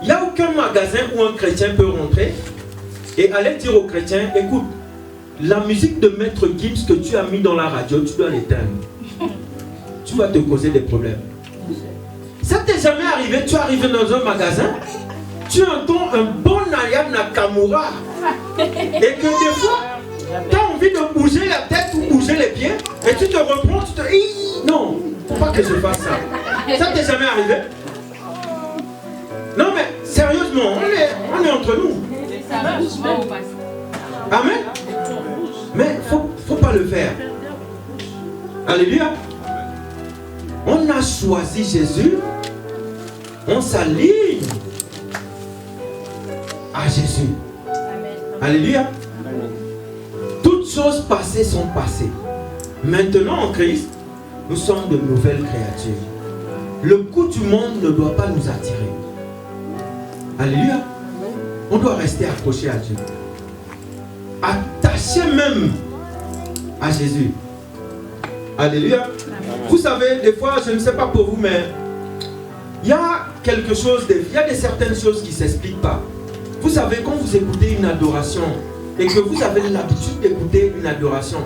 Il n'y a aucun magasin où un chrétien peut rentrer et aller dire au chrétien, écoute, la musique de Maître Gims que tu as mis dans la radio, tu dois l'éteindre. Tu vas te causer des problèmes. Ça t'est jamais arrivé, tu es arrivé dans un magasin, tu entends un bon Aya Nakamura et que des fois, tu as envie de bouger la tête ou bouger les pieds et tu te reprends, tu te dis, non, faut pas que je fasse ça. Ça t'est jamais arrivé? Non mais, sérieusement, on est entre nous. Amen. Mais faut pas le faire. Alléluia. On a choisi Jésus. On s'aligne à Jésus. Alléluia. Toutes choses passées sont passées. Maintenant en Christ, nous sommes de nouvelles créatures. Le coup du monde ne doit pas nous attirer. Alléluia. On doit rester accroché à Dieu. Attaché même à Jésus. Alléluia. Vous savez, des fois, je ne sais pas pour vous, mais il y a quelque chose, il y a certaines choses qui ne s'expliquent pas. Vous savez, quand vous écoutez une adoration et que vous avez l'habitude d'écouter une adoration,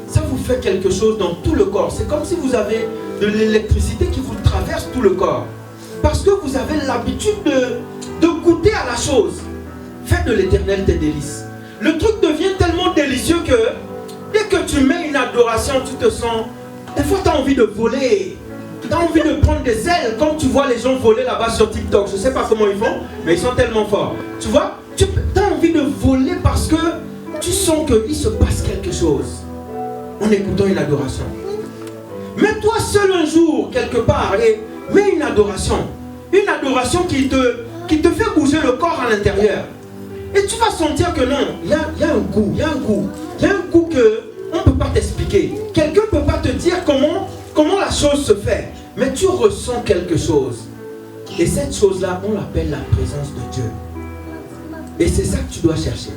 ça vous fait quelque chose dans tout le corps. C'est comme si vous avez de l'électricité qui vous traverse tout le corps. Parce que vous avez l'habitude de goûter à la chose. Fais de l'Éternel tes délices. Le truc devient tellement délicieux que dès que tu mets une adoration, tu te sens... Des fois, tu as envie de voler. Tu as envie de prendre des ailes. Comme tu vois les gens voler là-bas sur TikTok. Je ne sais pas comment ils font, mais ils sont tellement forts. Tu vois, tu as envie de voler parce que tu sens qu'il se passe quelque chose en écoutant une adoration. Mets-toi seul un jour, quelque part, et mets une adoration. Une adoration qui te fait bouger le corps à l'intérieur. Et tu vas sentir que non, il y a un goût, il y a un goût. Il y a un goût qu'on ne peut pas t'expliquer. Quelqu'un ne peut pas te dire comment la chose se fait. Mais tu ressens quelque chose. Et cette chose-là, on l'appelle la présence de Dieu. Et c'est ça que tu dois chercher.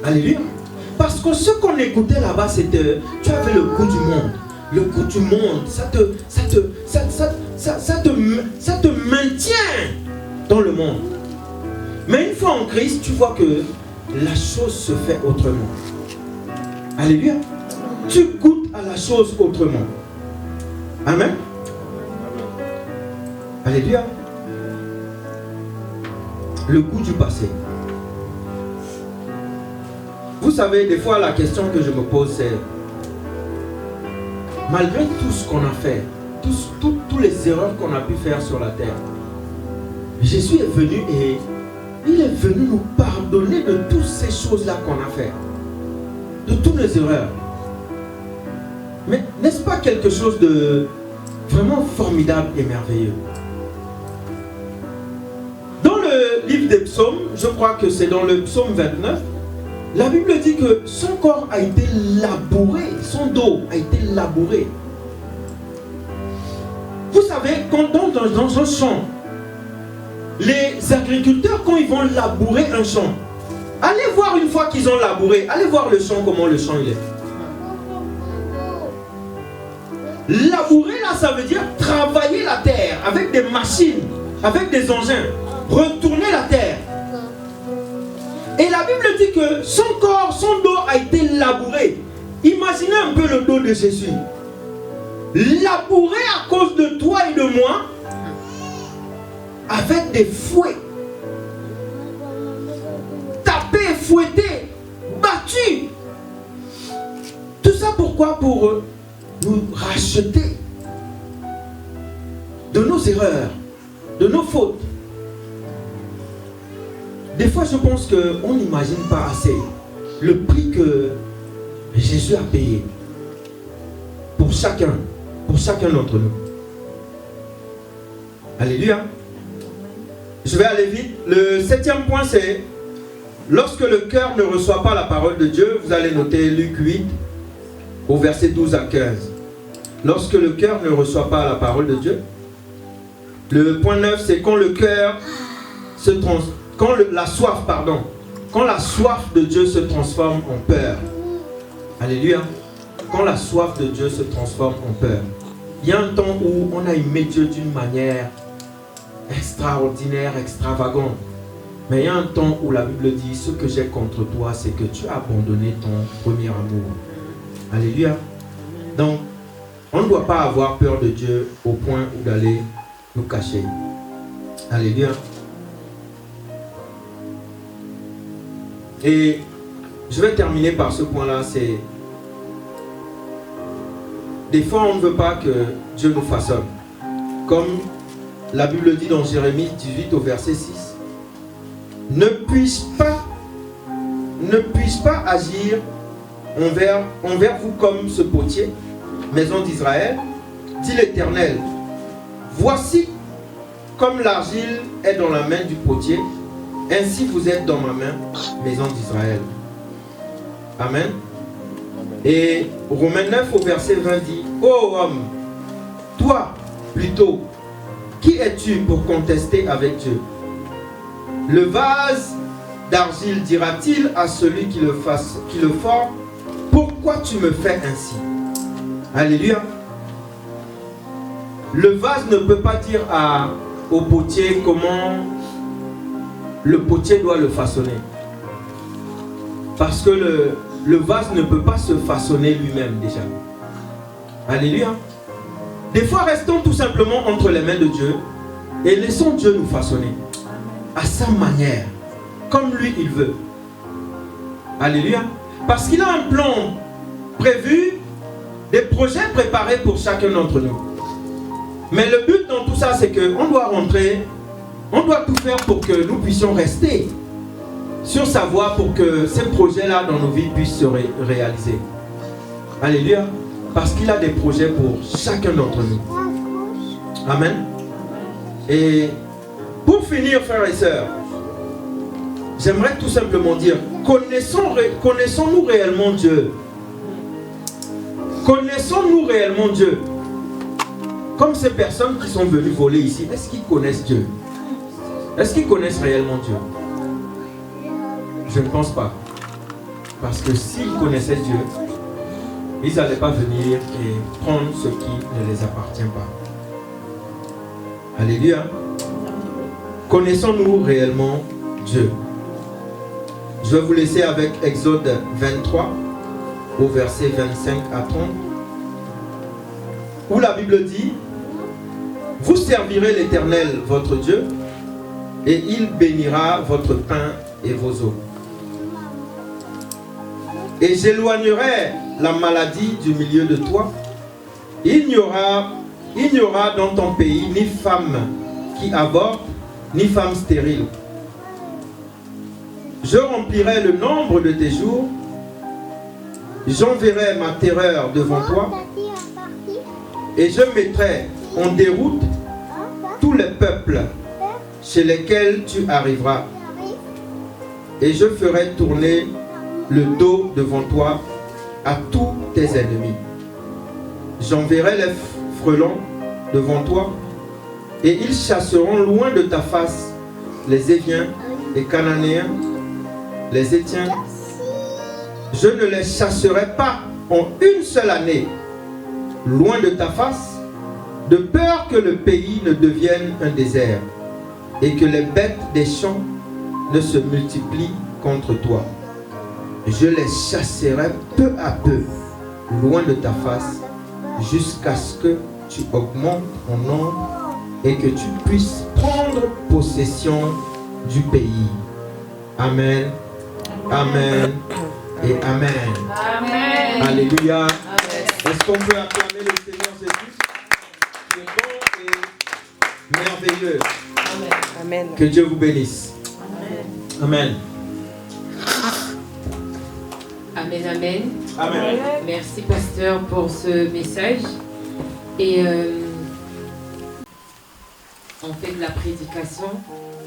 Alléluia. Parce que ce qu'on écoutait là-bas, c'était... Tu avais le goût du monde. Le goût du monde, ça te maintient dans le monde. Mais une fois en Christ, tu vois que la chose se fait autrement. Alléluia. Tu goûtes à la chose autrement. Amen. Alléluia. Le goût du passé. Vous savez, des fois, la question que je me pose, c'est malgré tout ce qu'on a fait, tous les erreurs qu'on a pu faire sur la terre, Jésus est venu et il est venu nous pardonner de toutes ces choses-là qu'on a fait, de toutes nos erreurs. Mais n'est-ce pas quelque chose de vraiment formidable et merveilleux? Dans le livre des psaumes, je crois que c'est dans le psaume 29, la Bible dit que son corps a été labouré, son dos a été labouré. Vous savez, quand dans un champ, les agriculteurs, quand ils vont labourer un champ, allez voir une fois qu'ils ont labouré, allez voir le champ, comment le champ il est. Labourer là, ça veut dire travailler la terre avec des machines, avec des engins, retourner la terre. Et la Bible dit que son corps, son dos a été labouré. Imaginez un peu le dos de Jésus. Labouré à cause de toi et de moi, avec des fouets. Tapé, fouetté, battu. Tout ça pourquoi? Pour nous racheter de nos erreurs, de nos fautes. Des fois, je pense qu'on n'imagine pas assez le prix que Jésus a payé pour chacun d'entre nous. Alléluia. Je vais aller vite. Le 7e point, c'est lorsque le cœur ne reçoit pas la parole de Dieu. Vous allez noter Luc 8 au verset 12 à 15. Lorsque le cœur ne reçoit pas la parole de Dieu. Le point 9, c'est quand le cœur se transforme. Quand la soif de Dieu se transforme en peur. Alléluia. Quand la soif de Dieu se transforme en peur. Il y a un temps où on a aimé Dieu d'une manière extraordinaire, extravagante. Mais il y a un temps où la Bible dit, ce que j'ai contre toi, c'est que tu as abandonné ton premier amour. Alléluia. Donc, on ne doit pas avoir peur de Dieu au point où d'aller nous cacher. Alléluia. Et je vais terminer par ce point-là, c'est des fois on ne veut pas que Dieu nous façonne. Comme la Bible dit dans Jérémie 18 au verset 6. Ne puis-je pas agir envers vous comme ce potier, maison d'Israël, dit l'Éternel. Voici comme l'argile est dans la main du potier, ainsi vous êtes dans ma main, maison d'Israël. Amen. Et Romains 9 au verset 20 dit, ô homme, toi plutôt, qui es-tu pour contester avec Dieu? Le vase d'argile dira-t-il à celui qui le forme, pourquoi tu me fais ainsi? Alléluia. Le vase ne peut pas dire au potier comment le potier doit le façonner. Parce que le vase ne peut pas se façonner lui-même déjà. Alléluia. Des fois, restons tout simplement entre les mains de Dieu et laissons Dieu nous façonner à sa manière, comme lui il veut. Alléluia. Parce qu'il a un plan prévu, des projets préparés pour chacun d'entre nous. Mais le but dans tout ça, c'est qu'on doit rentrer, on doit tout faire pour que nous puissions rester sur sa voie pour que ces projets-là dans nos vies puissent se réaliser. Alléluia. Parce qu'il a des projets pour chacun d'entre nous. Amen. Et pour finir, frères et sœurs, j'aimerais tout simplement dire, connaissons-nous réellement Dieu? Connaissons-nous réellement Dieu? Comme ces personnes qui sont venues voler ici, est-ce qu'ils connaissent Dieu? Est-ce qu'ils connaissent réellement Dieu? Je ne pense pas. Parce que s'ils connaissaient Dieu, ils n'allaient pas venir et prendre ce qui ne les appartient pas. Alléluia. Connaissons-nous réellement Dieu? Je vais vous laisser avec Exode 23 au verset 25 à 30 où la Bible dit: vous servirez l'Éternel votre Dieu et il bénira votre pain et vos eaux. Et j'éloignerai la maladie du milieu de toi. Il n'y aura dans ton pays ni femme qui avorte, ni femme stérile. Je remplirai le nombre de tes jours, j'enverrai ma terreur devant toi, et je mettrai en déroute tous les peuples chez lesquels tu arriveras, et je ferai tourner le dos devant toi à tous tes ennemis. J'enverrai les frelons devant toi, et ils chasseront loin de ta face les Éviens, les Cananéens, les Étiens. Je ne les chasserai pas en une seule année loin de ta face, de peur que le pays ne devienne un désert et que les bêtes des champs ne se multiplient contre toi. Je les chasserai peu à peu loin de ta face jusqu'à ce que tu augmentes en nombre et que tu puisses prendre possession du pays. Amen, amen et amen. Amen. Alléluia. Est-ce qu'on peut acclamer le Seigneur Jésus qui est bon et merveilleux? Amen. Que Dieu vous bénisse. Amen. Amen, amen. Amen. Merci, pasteur, pour ce message. Et on fait de la prédication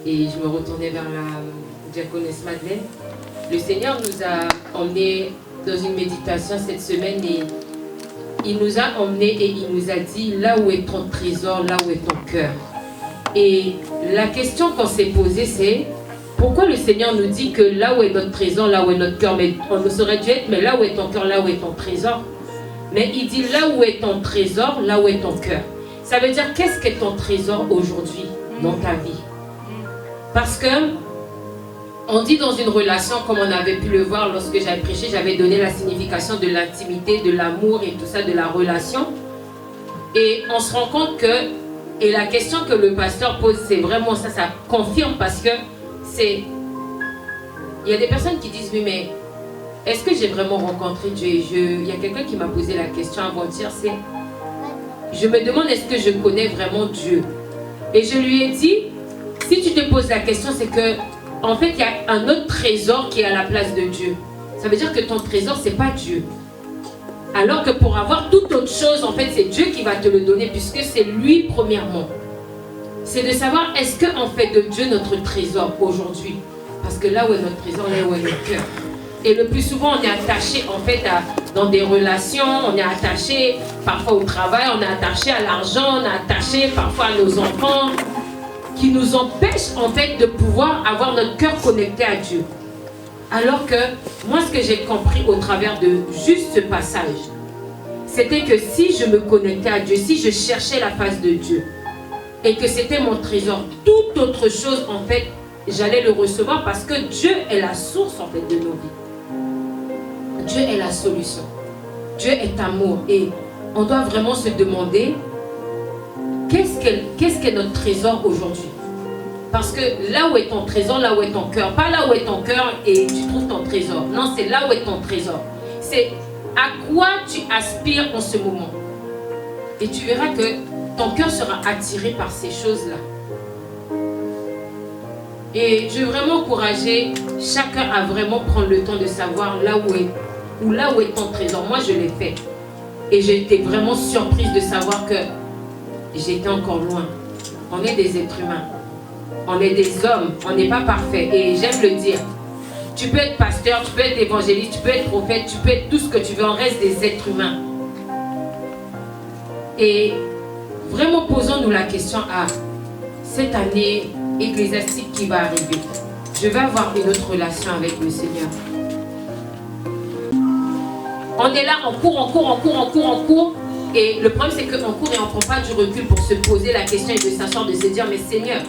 et je me retournais vers la diaconesse Madeleine. Le Seigneur nous a emmenés dans une méditation cette semaine et il nous a emmenés et il nous a dit là où est ton trésor, là où est ton cœur. Et la question qu'on s'est posée, c'est pourquoi le Seigneur nous dit que là où est notre trésor, là où est notre cœur, mais on aurait dû être, mais là où est ton cœur, là où est ton trésor. Mais il dit là où est ton trésor, là où est ton cœur. Ça veut dire qu'est-ce qu'est ton trésor aujourd'hui dans ta vie? Parce que on dit dans une relation, comme on avait pu le voir lorsque j'avais prêché, j'avais donné la signification de l'intimité, de l'amour et tout ça, de la relation. Et on se rend compte que, et la question que le pasteur pose, c'est vraiment ça, ça confirme parce que c'est... Il y a des personnes qui disent, oui mais est-ce que j'ai vraiment rencontré Dieu? Il y a quelqu'un qui m'a posé la question avant-hier, c'est... Je me demande est-ce que je connais vraiment Dieu? Et je lui ai dit, si tu te poses la question, c'est que en fait, il y a un autre trésor qui est à la place de Dieu. Ça veut dire que ton trésor, c'est pas Dieu. Alors que pour avoir toute autre chose, en fait, c'est Dieu qui va te le donner, puisque c'est lui premièrement. C'est de savoir, est-ce qu'on fait de Dieu notre trésor aujourd'hui? Parce que là où est notre trésor, là où est notre cœur. Et le plus souvent, on est attaché, en fait, dans des relations, on est attaché parfois au travail, on est attaché à l'argent, on est attaché parfois à nos enfants, qui nous empêche en fait de pouvoir avoir notre cœur connecté à Dieu. Alors que moi ce que j'ai compris au travers de juste ce passage, c'était que si je me connectais à Dieu, si je cherchais la face de Dieu et que c'était mon trésor, toute autre chose en fait, j'allais le recevoir parce que Dieu est la source en fait de nos vies. Dieu est la solution. Dieu est amour et on doit vraiment se demander qu'est-ce qu'est notre trésor aujourd'hui? Parce que là où est ton trésor, là où est ton cœur. Pas là où est ton cœur et tu trouves ton trésor. Non, c'est là où est ton trésor. C'est à quoi tu aspires en ce moment. Et tu verras que ton cœur sera attiré par ces choses-là. Et je veux vraiment encourager chacun à vraiment prendre le temps de savoir là où est ton trésor. Moi, je l'ai fait. Et j'ai été vraiment surprise de savoir que j'étais encore loin. On est des êtres humains. On est des hommes. On n'est pas parfait. Et j'aime le dire. Tu peux être pasteur, tu peux être évangéliste, tu peux être prophète, tu peux être tout ce que tu veux. On reste des êtres humains. Et vraiment posons-nous la question à cette année ecclésiastique qui va arriver. Je vais avoir une autre relation avec le Seigneur. On est là, on court. Et le problème, c'est qu'on court et on ne prend pas du recul pour se poser la question et de s'asseoir, de se dire, mais Seigneur,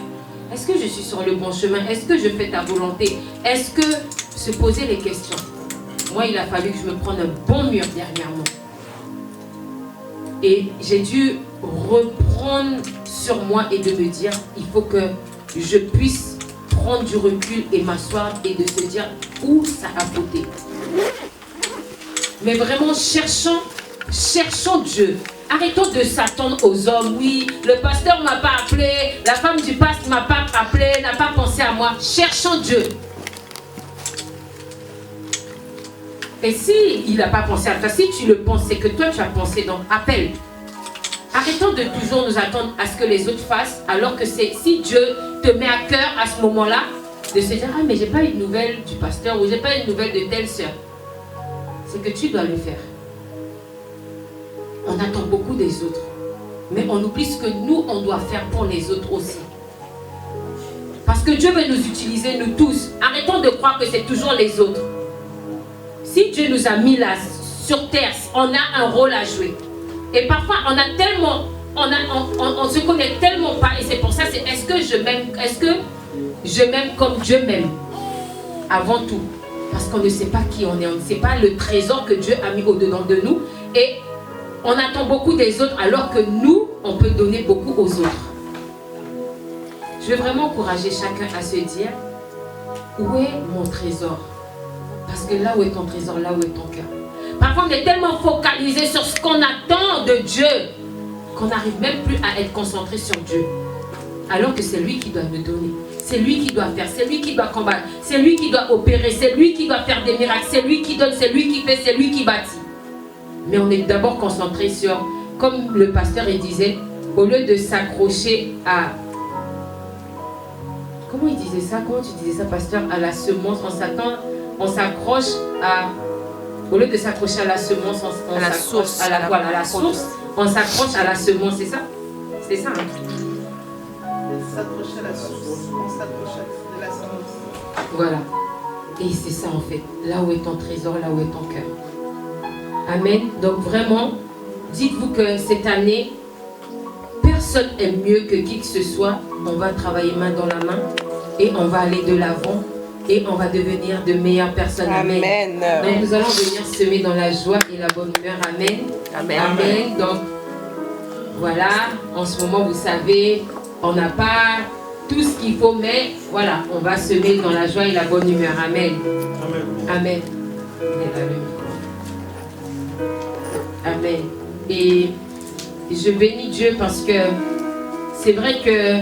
est-ce que je suis sur le bon chemin? Est-ce que je fais ta volonté? Est-ce que se poser les questions? Moi, il a fallu que je me prenne un bon mur dernièrement. Et j'ai dû reprendre sur moi et de me dire, il faut que je puisse prendre du recul et m'asseoir et de se dire où ça a fauté. Mais vraiment cherchant cherchons Dieu. Arrêtons de s'attendre aux hommes. Oui, le pasteur ne m'a pas appelé, la femme du pasteur ne m'a pas appelé, n'a pas pensé à moi. Cherchons Dieu. Et si il n'a pas pensé à toi, si tu le penses, c'est que toi tu as pensé, donc appelle. Arrêtons de toujours nous attendre à ce que les autres fassent, alors que c'est si Dieu te met à cœur à ce moment-là, de se dire, ah mais j'ai pas eu de nouvelles du pasteur ou j'ai pas eu de nouvelles de telle sœur. C'est que tu dois le faire. On attend beaucoup des autres, mais on oublie ce que nous, on doit faire pour les autres aussi. Parce que Dieu veut nous utiliser, nous tous. Arrêtons de croire que c'est toujours les autres. Si Dieu nous a mis là, sur terre, on a un rôle à jouer. Et parfois, on a tellement, on se connaît tellement pas, et c'est pour ça, c'est est-ce que je m'aime comme Dieu m'aime? Avant tout. Parce qu'on ne sait pas qui on est, on ne sait pas le trésor que Dieu a mis au-dedans de nous. Et on attend beaucoup des autres, alors que nous, on peut donner beaucoup aux autres. Je veux vraiment encourager chacun à se dire, où est mon trésor? Parce que là où est ton trésor, là où est ton cœur. Parfois, on est tellement focalisé sur ce qu'on attend de Dieu qu'on n'arrive même plus à être concentré sur Dieu. Alors que c'est lui qui doit nous donner. C'est lui qui doit faire, c'est lui qui doit combattre, c'est lui qui doit opérer, c'est lui qui doit faire des miracles, c'est lui qui donne, c'est lui qui fait, c'est lui qui bâtit. Mais on est d'abord concentré sur, comme le pasteur il disait, au lieu de s'accrocher à... Comment il disait ça? Comment tu disais ça, pasteur? À la semence, on s'accroche à... Au lieu de s'accrocher à la semence, on la s'accroche source, à la source. On s'accroche à la semence, c'est ça? C'est ça, hein? S'accrocher à la source, on s'accroche à la semence. Voilà. Et c'est ça en fait. Là où est ton trésor, là où est ton cœur. Amen. Donc vraiment, dites-vous que cette année, personne n'aime mieux que qui que ce soit. On va travailler main dans la main et on va aller de l'avant et on va devenir de meilleures personnes. Amen. Amen. Donc nous allons venir semer dans la joie et la bonne humeur. Amen. Amen. Amen. Donc voilà, en ce moment vous savez, on n'a pas tout ce qu'il faut, mais voilà, on va semer dans la joie et la bonne humeur. Amen. Amen. Amen. Amen. Et je bénis Dieu parce que c'est vrai que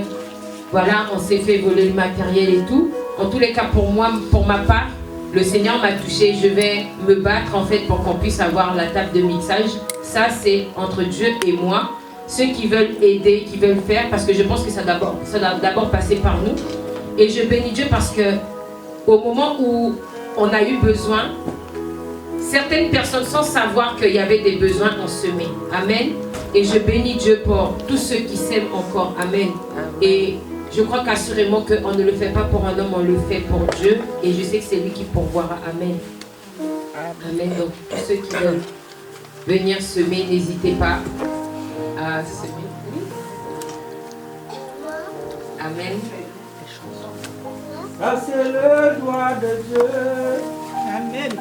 voilà, on s'est fait voler le matériel et tout. En tous les cas, pour moi, pour ma part, le Seigneur m'a touché. Je vais me battre en fait pour qu'on puisse avoir la table de mixage. Ça, c'est entre Dieu et moi. Ceux qui veulent aider, qui veulent faire, parce que je pense que ça doit d'abord passer par nous. Et je bénis Dieu parce que au moment où on a eu besoin, certaines personnes, sans savoir qu'il y avait des besoins, ont semé. Amen. Et je bénis Dieu pour tous ceux qui s'aiment encore. Amen. Et je crois qu'assurément qu'on ne le fait pas pour un homme, on le fait pour Dieu. Et je sais que c'est lui qui pourvoira. Amen. Amen. Donc tous ceux qui veulent venir semer, n'hésitez pas à semer. Amen. Ah, c'est le doigt de Dieu. Amen.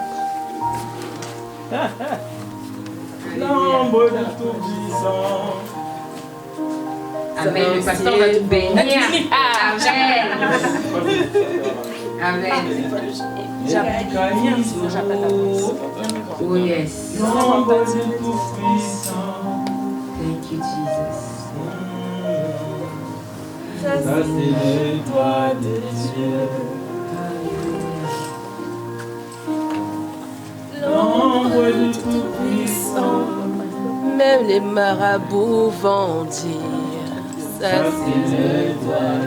L'ombre du Tout-Puissant. Amen. Le pasteur va nous bénir. Amen. Amen. Oh yes. L'ombre du Tout-Puissant. Thank you, Jesus. Ça, c'est le doigt de Dieu. L'ombre du Tout-Puissant. Même les marabouts vont dire, ça c'est le doigt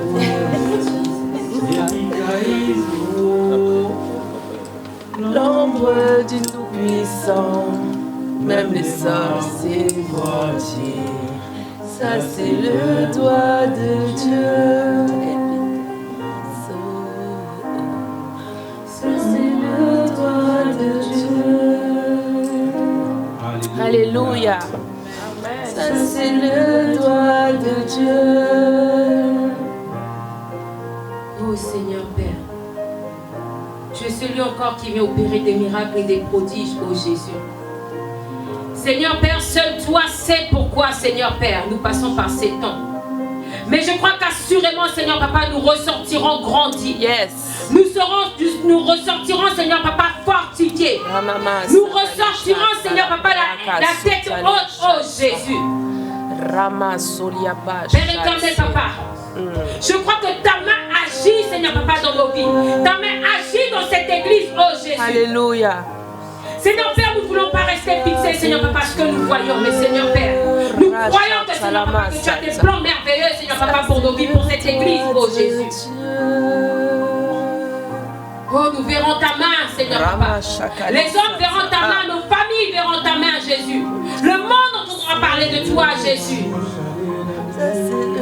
de l'ombre du Tout-Puissant. Même les sorciers vont dire, ça c'est le doigt de Dieu. Ça c'est le doigt de Dieu. Alléluia. Ça c'est le doigt de Dieu. Oh Seigneur Père, tu es celui encore qui vient opérer des miracles et des prodiges, oh Jésus. Seigneur Père, seul toi sais pourquoi, Seigneur Père, nous passons par ces temps. Mais je crois qu'assurément, Seigneur Papa, nous ressortirons grandis. Yes. Nous ressortirons, Seigneur Papa, fortifiés. Nous ressortirons, Seigneur Papa, la tête haute, oh Jésus. Père éternel, Papa, je crois que ta main agit, Seigneur Papa, dans nos vies. Ta main agit dans cette église, oh Jésus. Alléluia. Seigneur Père, nous ne voulons pas rester fixés, Seigneur Papa, ce que nous voyons, mais Seigneur Père, nous croyons que, Seigneur Papa, que tu as des plans merveilleux, Seigneur Papa, pour nos vies, pour cette église, oh Jésus. Oh, nous verrons ta main, Seigneur Papa. Les hommes verront ta main, nos familles verront ta main, Jésus. Le monde entendra parler de toi, Jésus.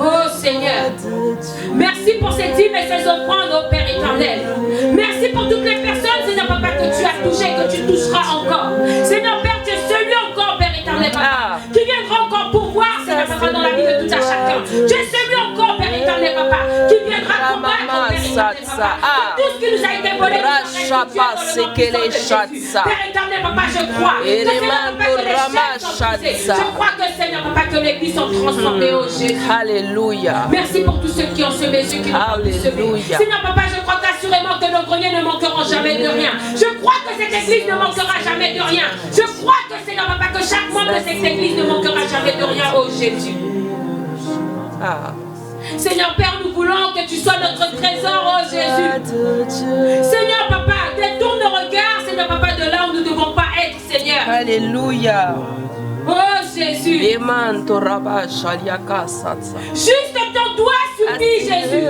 Oh Seigneur, merci pour ces dîmes et ces offrandes, oh Père éternel. Merci pour toutes les personnes, Seigneur Papa, que tu as touchées, que tu toucheras encore. Seigneur Père, tu es celui encore, Père éternel, Papa, qui viendra encore pourvoir, Seigneur Papa, dans la vie de tout un chacun. Tu es celui encore, Père éternel, Papa, qui viendra combattre, Père éternel, Papa, tout ce qui nous a été volé, Père éternel, Papa, je crois que Seigneur Papa, que les chaînes sont brisées. Je crois que Seigneur Papa, que les vies sont transformées, oh Jésus. Alléluia. Merci pour tous ceux qui ont semé, ceux qui n'ont pas pu semer. Seigneur Papa, je crois qu'assurément que nos greniers ne manqueront jamais de rien. Je crois que cette église ne manquera jamais de rien. Je crois que Seigneur Papa, que chaque membre de cette église ne manquera jamais de rien, oh Jésus. Seigneur Père, nous voulons que tu sois notre trésor, oh Jésus. Seigneur Papa, détourne nos regards, Seigneur Papa, de là où nous ne devons pas être, Seigneur. Alléluia. Oh Jésus. Juste ton doigt suffit, Jésus.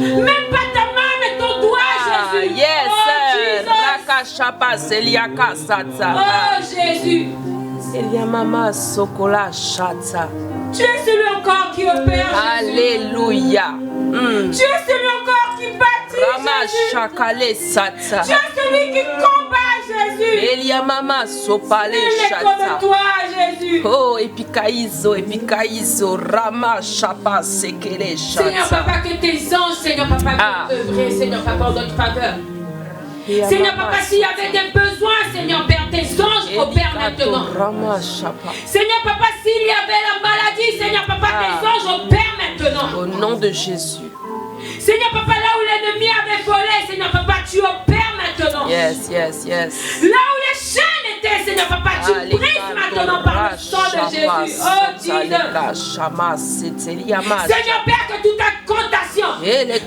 Même pas ta main, mais ton doigt, Jésus. Yes, oh Jésus. Tu es celui encore qui opère, Jésus. Alléluia. Tu es celui encore qui bâtit, Jésus. Tu es celui qui combat, Jésus. Il est comme toi, Jésus. Oh, epikaizo, Rama Chapa Sekele Chatsa. Seigneur Papa, que tes anges, Seigneur Papa, viennent œuvrer, Seigneur Papa, en notre faveur. Seigneur Papa, s'il y avait des besoins, Seigneur Père, tes anges opèrent maintenant. Seigneur Papa, s'il y avait la maladie, Seigneur Papa, tes anges opèrent maintenant. Au nom de Jésus. Seigneur Papa, là où l'ennemi avait volé, Seigneur Papa, tu opères maintenant. Yes. Là où les chaînes étaient, Seigneur Papa, tu brises maintenant par le sang de Jésus. Oh Jesus. Seigneur Père, que toute incantation,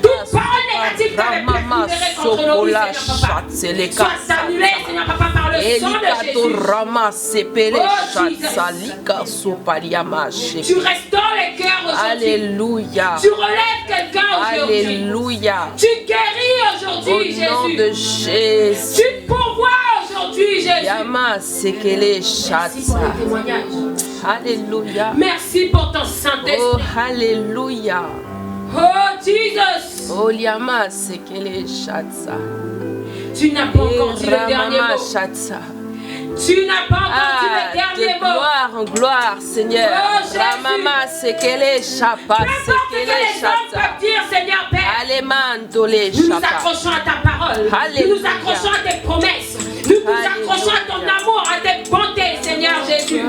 toute parole négative t'avait libérée contre nos vies, Seigneur Papa, soit annulée, Seigneur Papa, par le sang de Jésus. Tu restaures les cœurs aujourd'hui. Alléluia. Tu relèves quelqu'un aujourd'hui. Alléluia. Tu guéris aujourd'hui, Jésus. Au nom de Jésus. Tu pourvois aujourd'hui, Jésus. Merci pour les témoignages. Alléluia. Merci pour ton Saint-Esprit. Oh, alléluia. Oh, Jesus. Oh, Liama, c'est qu'elle est chatsa. Tu n'as pas encore dit le dernier mot. Tu n'as pas encore dit le dernier mot. Gloire en gloire, Seigneur. Oh, Jésus. Ramama, c'est qu'elle est chapa, c'est qu'elle est chatsa. Dire, Seigneur Père. Allemando les Nous nous chapa. accrochons à ta parole. Alléluia. Nous nous accrochons à tes promesses. Nous nous accrochons à ton amour, à tes bontés, Seigneur Jésus.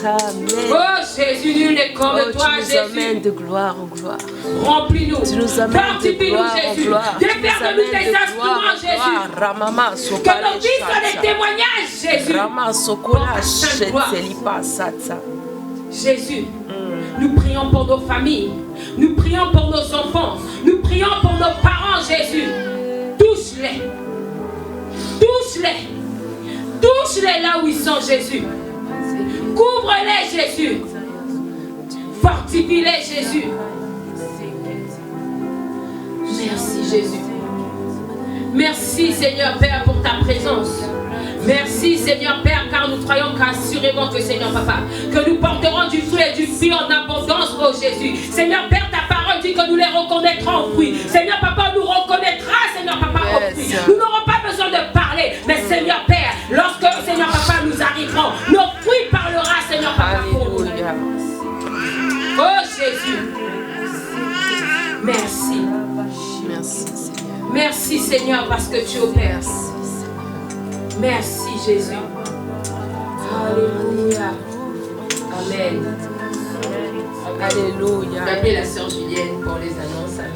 Amen. Oh Jésus, nul n'est comme toi, tu nous Jésus. amènes de gloire en gloire. Remplis-nous. Tu nous amènes de Fortifie-nous, gloire en Jésus. gloire. Tu nous Déferme-nous amènes tes de instruments, gloire en Jésus. gloire. Ramama, Que sopale nos vies soient des chatsa. témoignages, Jésus. Rama, sokola, Pour ta sainte gloire. chetelipa, satsa. Jésus, nous prions pour nos familles. Nous prions pour nos enfants. Nous prions pour nos parents, Jésus. Touche-les. Touche-les. Touche-les là où ils sont, Jésus. Couvre-les, Jésus. Fortifie-les, Jésus. Merci, Jésus. Merci, Seigneur Père, pour ta présence. Merci, Seigneur Père, car nous croyons qu'assurément que, Seigneur Papa, que nous porterons du fruit et du fruit en abondance, oh Jésus. Seigneur Père, ta parole dit que nous les reconnaîtrons en fruits. Seigneur Papa, nous reconnaîtra, Seigneur Papa, en fruits. Nous n'aurons pas besoin de parler, mais Seigneur Père, lorsque, Seigneur Papa, nous arriverons, nos fruits parlera, Seigneur Papa, pour nous. Oh Jésus. Merci. Merci, Seigneur. Merci, Seigneur, parce que tu opères. Merci, Jésus. Alléluia. Amen. Alléluia. D'appeler la sœur Julienne pour les annonces.